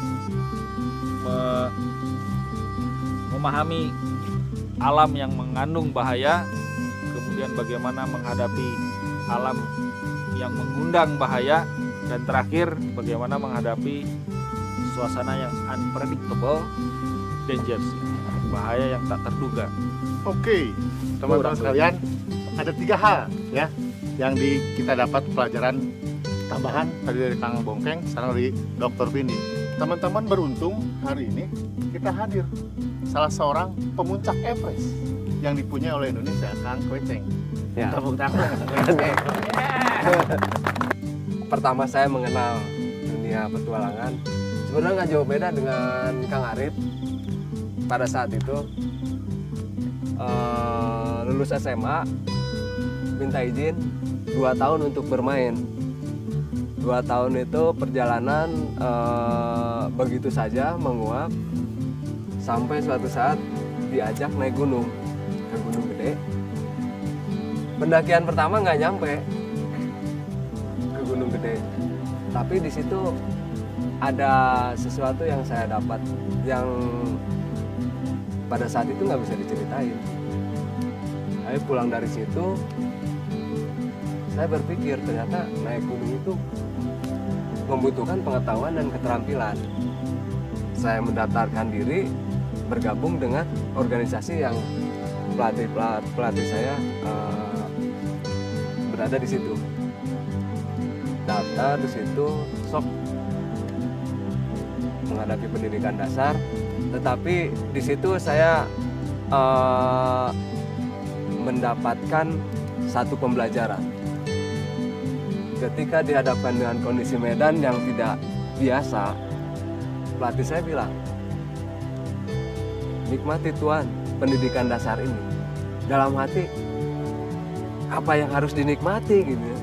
memahami alam yang mengandung bahaya, kemudian bagaimana menghadapi alam yang mengundang bahaya, dan terakhir bagaimana menghadapi suasana yang unpredictable dangers, bahaya yang tak terduga. Oke, teman-teman sekalian, ada 3 hal ya yang kita dapat pelajaran tambahan tadi dari Kang Bongkeng, sekarang dari Dr. Vindi. Teman-teman beruntung hari ini kita hadir salah seorang pemuncak Everest yang dipunyai oleh Indonesia, Kang Kweceng. Ya. Tepuk tangan. Pertama saya mengenal dunia petualangan sebenarnya nggak jauh beda dengan Kang Arif. Pada saat itu lulus SMA, minta izin 2 tahun untuk bermain. 2 tahun itu perjalanan begitu saja menguap sampai suatu saat diajak naik gunung ke Gunung Gede. Pendakian pertama nggak nyampe ke Gunung Gede, tapi di situ ada sesuatu yang saya dapat yang pada saat itu nggak bisa diceritain. Saya pulang dari situ, saya berpikir ternyata naik gunung itu membutuhkan pengetahuan dan keterampilan. Saya mendaftarkan diri bergabung dengan organisasi yang pelatih saya berada di situ. Daftar di situ, sok menghadapi pendidikan dasar, tetapi di situ saya mendapatkan satu pembelajaran. Ketika dihadapkan dengan kondisi medan yang tidak biasa, pelatih saya bilang, nikmati Tuhan pendidikan dasar ini. Dalam hati, apa yang harus dinikmati gitu ya.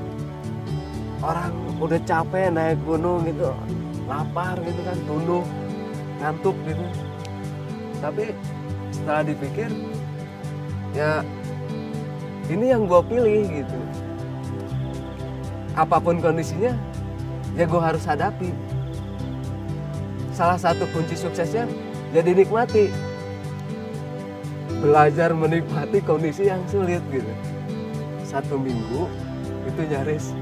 Orang udah capek naik gunung gitu, lapar gitu kan, tunduk, ngantuk gitu. Tapi setelah dipikir, ya ini yang gue pilih gitu. Apapun kondisinya, ya gue harus hadapi. Salah satu kunci suksesnya, jadi nikmati. Belajar menikmati kondisi yang sulit gitu. 1 minggu itu nyaris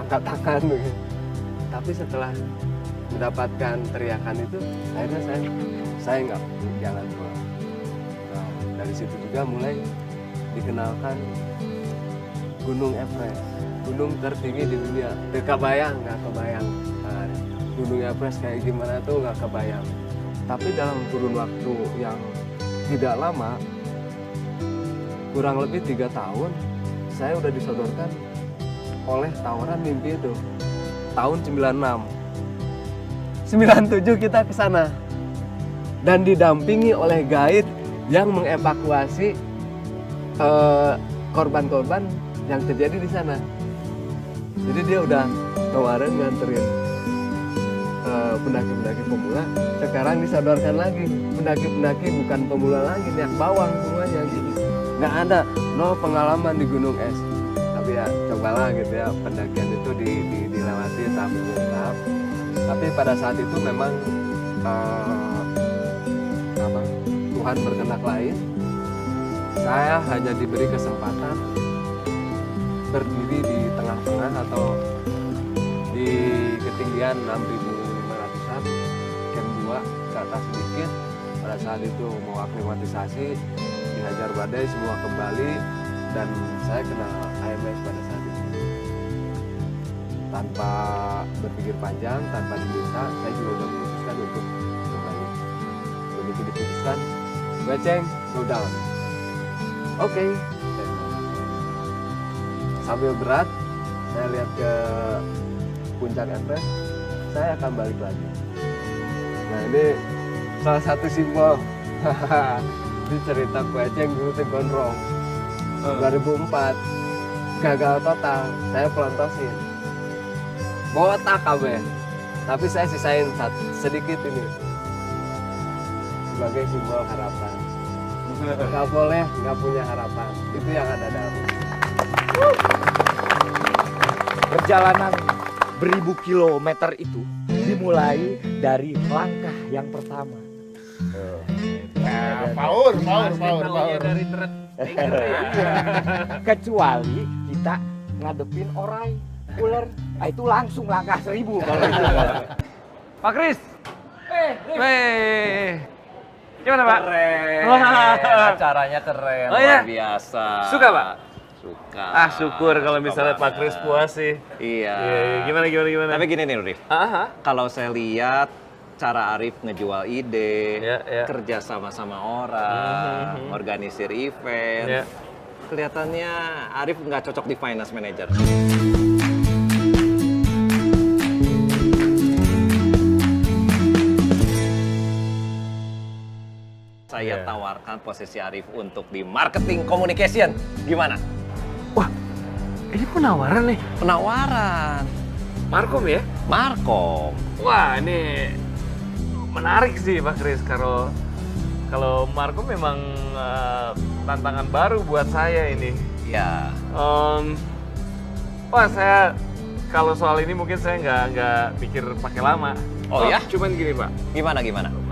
angkat tangan gitu. Tapi setelah mendapatkan teriakan itu, akhirnya saya nggak, jangan lupa. Nah, dari situ juga mulai dikenalkan Gunung Everest, gunung tertinggi di dunia. Nggak kebayang. Nah, Gunung Everest kayak gimana tuh nggak kebayang. Tapi dalam kurun waktu yang tidak lama, kurang lebih 3 tahun, saya udah disodorkan oleh tawaran mimpi itu. Tahun 96. 97 kita ke sana. Dan didampingi oleh guide yang mengevakuasi korban-korban yang terjadi di sana. Jadi dia udah kemarin nganterin pendaki-pendaki pemula, sekarang disodorkan lagi pendaki-pendaki bukan pemula lagi, niat bawang semuanya gitu. Nggak ada no pengalaman di gunung es, tapi ya cobalah gitu ya, pendakian itu dilewati tahap demi tahap. Tapi pada saat itu memang Tuhan berkehendak lain. Saya hanya diberi kesempatan berdiri di tengah-tengah atau di ketinggian 6.500-an, camp 2 ke atas sedikit. Pada saat itu mau aklimatisasi, dihajar badai, semua kembali, dan saya kena AMS pada saat itu. Tanpa berpikir panjang, tanpa diminta, saya juga sudah memutuskan untuk kembali. Begitu diputuskan, Kweceng, go down. Oke. Sambil berat, saya lihat ke puncak Everest, saya akan balik lagi. Nah, ini salah satu simbol. Ini cerita Kweceng dulu di Gondrong. 2004, gagal total, saya pelontosin. Botak kabeh. Tapi saya sisain sedikit ini sebagai simbol harapan. Gak boleh gak punya harapan. Itu yang ada dalam. Perjalanan beribu kilometer itu dimulai dari langkah yang pertama. Power. Kecuali kita ngadepin orai, ular, itu langsung langkah 1000 kalau itu. Pak Kris, Weh. Gimana Pak? Keren. Wah. Acaranya keren, Oh, iya? luar biasa. Suka Pak? Suka. Ah syukur kalau misalnya Pak Kris puas sih. Iya. Gimana? Tapi gini nih Rif, kalau saya lihat cara Arif ngejual ide, kerja sama-sama orang, organisir event, kelihatannya Arif nggak cocok di finance manager. Saya tawarkan posisi Arif untuk di marketing communication. Gimana? Ini penawaran nih? Penawaran. Markom ya? Markom. Wah ini menarik sih Pak Kris. Kalau Markom memang tantangan baru buat saya ini. Ya. Wah saya kalau soal ini mungkin saya nggak pikir pakai lama. Oh ya? Cuman gini Pak. Gimana?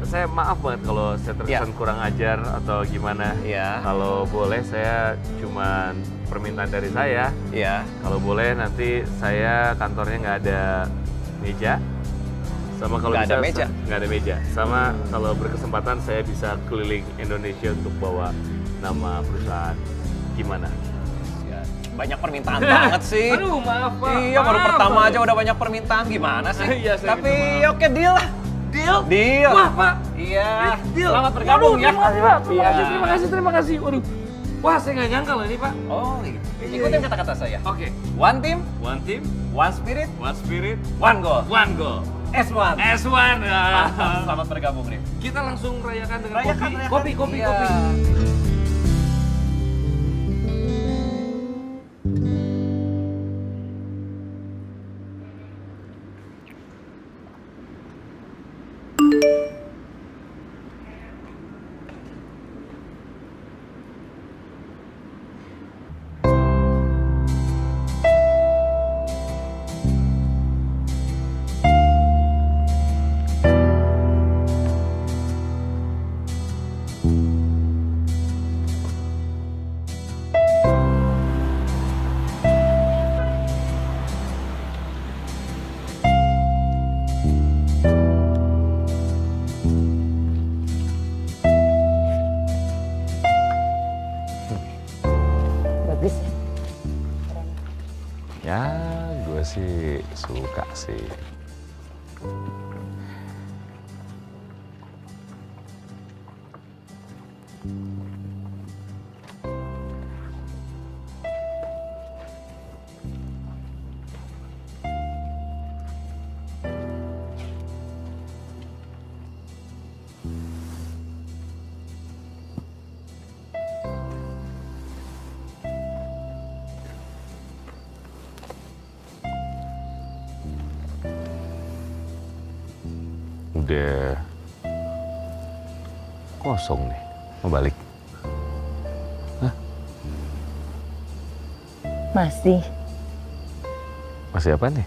Saya maaf banget kalau saya terkesan kurang ajar atau gimana. Iya. Kalau boleh saya cuman permintaan dari saya. Iya. Kalau boleh nanti saya kantornya nggak ada meja. Sama kalau Nggak ada bisa, meja? nggak ada meja. Sama kalau berkesempatan saya bisa keliling Indonesia untuk bawa nama perusahaan. Gimana? Banyak permintaan banget sih. Aduh maaf Pak. Iya baru pertama aja udah banyak permintaan, gimana sih? Iya, saya Tapi minta maaf. oke deal lah. Deal. Wah Pak. Iya. Deal. Selamat bergabung ya. Terima kasih Pak. Iya. Terima kasih. Waduh. Wah saya nggak nyangka loh ini Pak. Oh iya. Ikutin kata-kata saya. Oke. One team, one spirit, one goal. One goal. S1. S1. Selamat bergabung, Rif. Kita langsung rayakan dengan Rayakan. kopi. Iya. Ya, gue sih suka sih. Udah kosong nih, mau balik. Hah? Masih apa nih?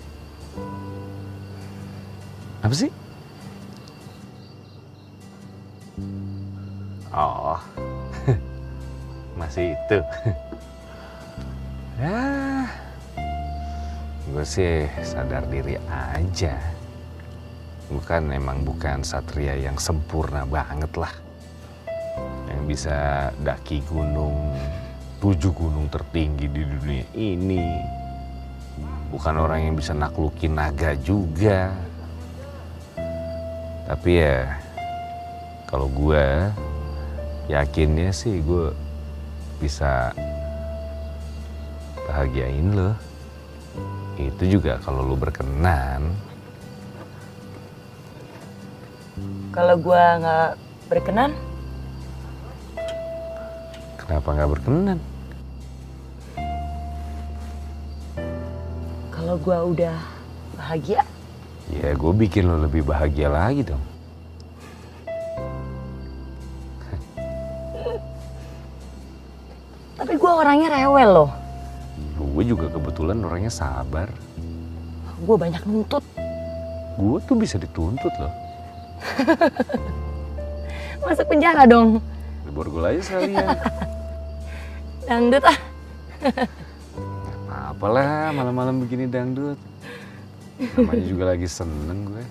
Apa sih? Oh, masih itu. Ya, gue sih sadar diri aja. Emang bukan satria yang sempurna banget lah. Yang bisa daki gunung, 7 gunung tertinggi di dunia ini. Bukan orang yang bisa naklukin naga juga. Tapi ya, kalau gue yakinnya sih gue bisa bahagiain lo. Itu juga kalau lo berkenan. Kalau gua nggak berkenan, Kenapa nggak berkenan? kalau gua udah bahagia, Ya gue bikin lo lebih bahagia lagi dong. tapi gua orangnya rewel loh. Gue juga kebetulan orangnya sabar. Gua banyak nuntut. Gue tuh bisa dituntut loh. Masuk penjara dong. Di borgol aja sekalian. Dangdut ah. Apalah malam-malam begini dangdut. Namanya juga lagi seneng gue.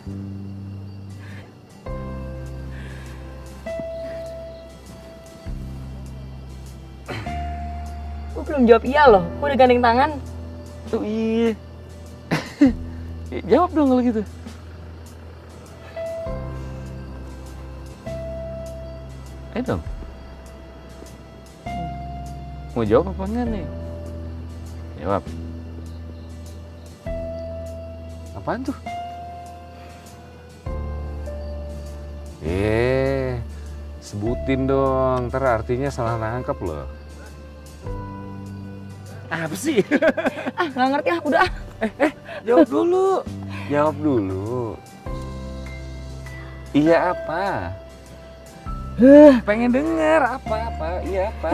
belum jawab iya loh. Gue udah gandeng tangan. Tuh iya. Jawab dong kalau gitu. Ayo dong. Mau jawab apa enggak nih? Jawab. Apaan tuh? Sebutin dong, ntar artinya salah nangkep loh. Apa sih? Nggak ngerti udah. Jawab dulu. Jawab dulu. Iya apa? Pengen denger apa? Iya apa?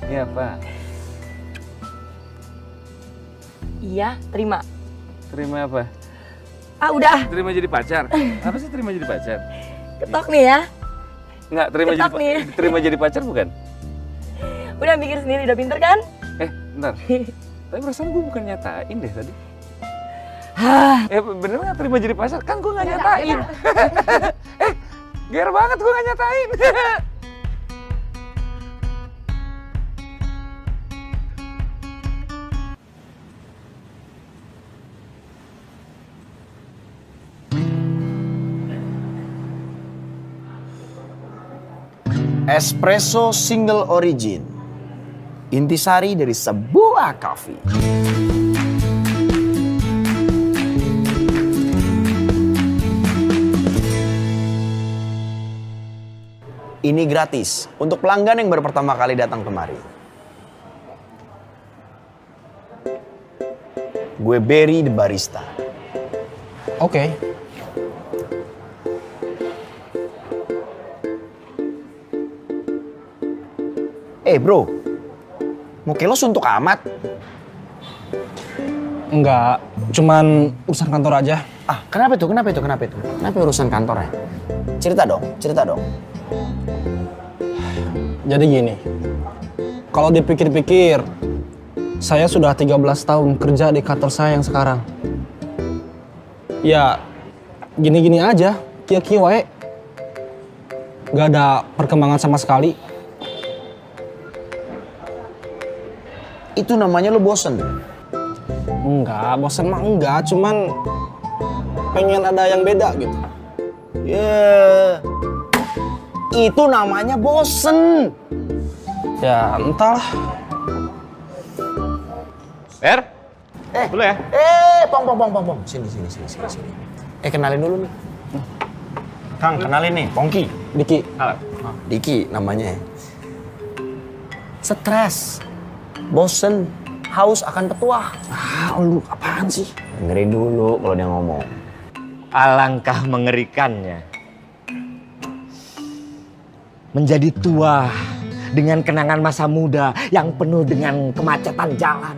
Iya apa? Iya, terima. Terima apa? Udah. Terima jadi pacar. Apa sih terima jadi pacar? Ketok nih ya. Enggak, terima jadi pacar bukan? Udah mikir sendiri, udah pinter kan? Bentar. Tapi perasaan gue bukan nyatain deh tadi. Bener nggak terima jadi pacar? Kan gue nggak nyatain. Ger banget gue nggak nyatain. Espresso single origin. Intisari dari sebuah kopi. Ini gratis untuk pelanggan yang baru pertama kali datang kemari. Gue Barry the barista. Oke. Bro, mau kelos untuk amat? Enggak, cuman urusan kantor aja. Kenapa itu? Kenapa urusan kantor ya? Cerita dong. Jadi gini, kalau dipikir-pikir, saya sudah 13 tahun kerja di kantor saya yang sekarang. Ya, gini-gini aja, kia-kia wae. Gak ada perkembangan sama sekali. Itu namanya lo bosen? Enggak, bosen mah enggak, cuman pengen ada yang beda gitu. Itu namanya bosen. Ya entahlah. Dulu ya. Pong. Sini. Kenalin dulu nih. Kang, kenalin nih, Pongki. Diki namanya. Stres, bosen, haus akan petuah. Lu apaan sih? Dengerin dulu kalau dia ngomong. Alangkah mengerikannya. Menjadi tua dengan kenangan masa muda yang penuh dengan kemacetan jalan.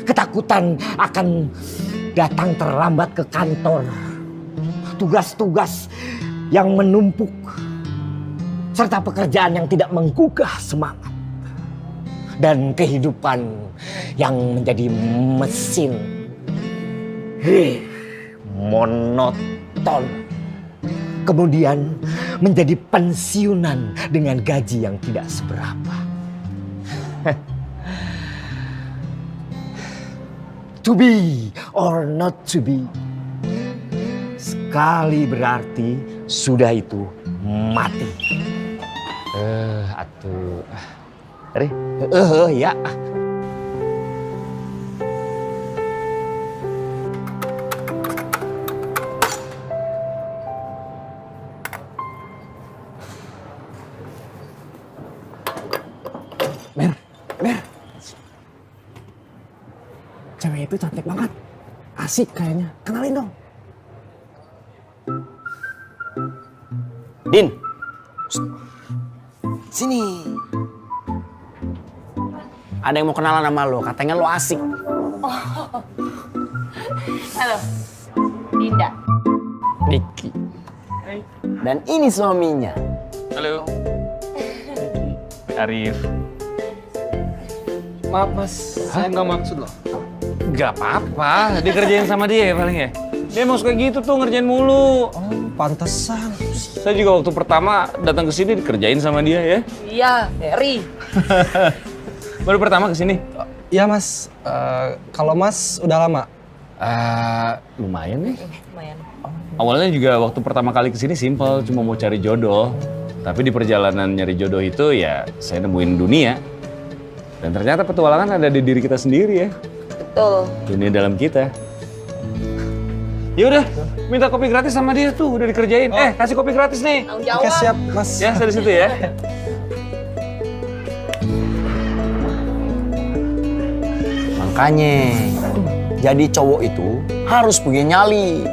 Ketakutan akan datang terlambat ke kantor. Tugas-tugas yang menumpuk. Serta pekerjaan yang tidak menggugah semangat. Dan kehidupan yang menjadi mesin. Monoton. Kemudian menjadi pensiunan dengan gaji yang tidak seberapa. To be or not to be. Sekali berarti sudah itu mati. Ya. Mer. Cewek itu cantik banget. Asik kayaknya. Kenalin dong. Din. Sini. Ada yang mau kenalan sama lo, katanya lo asik. Halo, Dinda. Diki. Dan ini suaminya. Halo. Arif. Maaf mas, saya nggak maksud loh. Gak apa-apa, dikerjain sama dia ya paling ya. Dia mau kayak gitu tuh ngerjain mulu. Pantesan. Saya juga waktu pertama datang ke sini dikerjain sama dia ya. Iya, Eri. Baru pertama kesini? Iya mas, kalau mas udah lama? Lumayan nih. Awalnya juga waktu pertama kali kesini simple, cuma mau cari jodoh. Tapi di perjalanan nyari jodoh itu ya saya nemuin dunia. Dan ternyata petualangan ada di diri kita sendiri ya. Betul. Dunia dalam kita. Ya udah, minta kopi gratis sama dia tuh, udah dikerjain. Kasih kopi gratis nih. Oke siap mas. Ya, saya di situ ya. Makanya, jadi cowok itu harus punya nyali.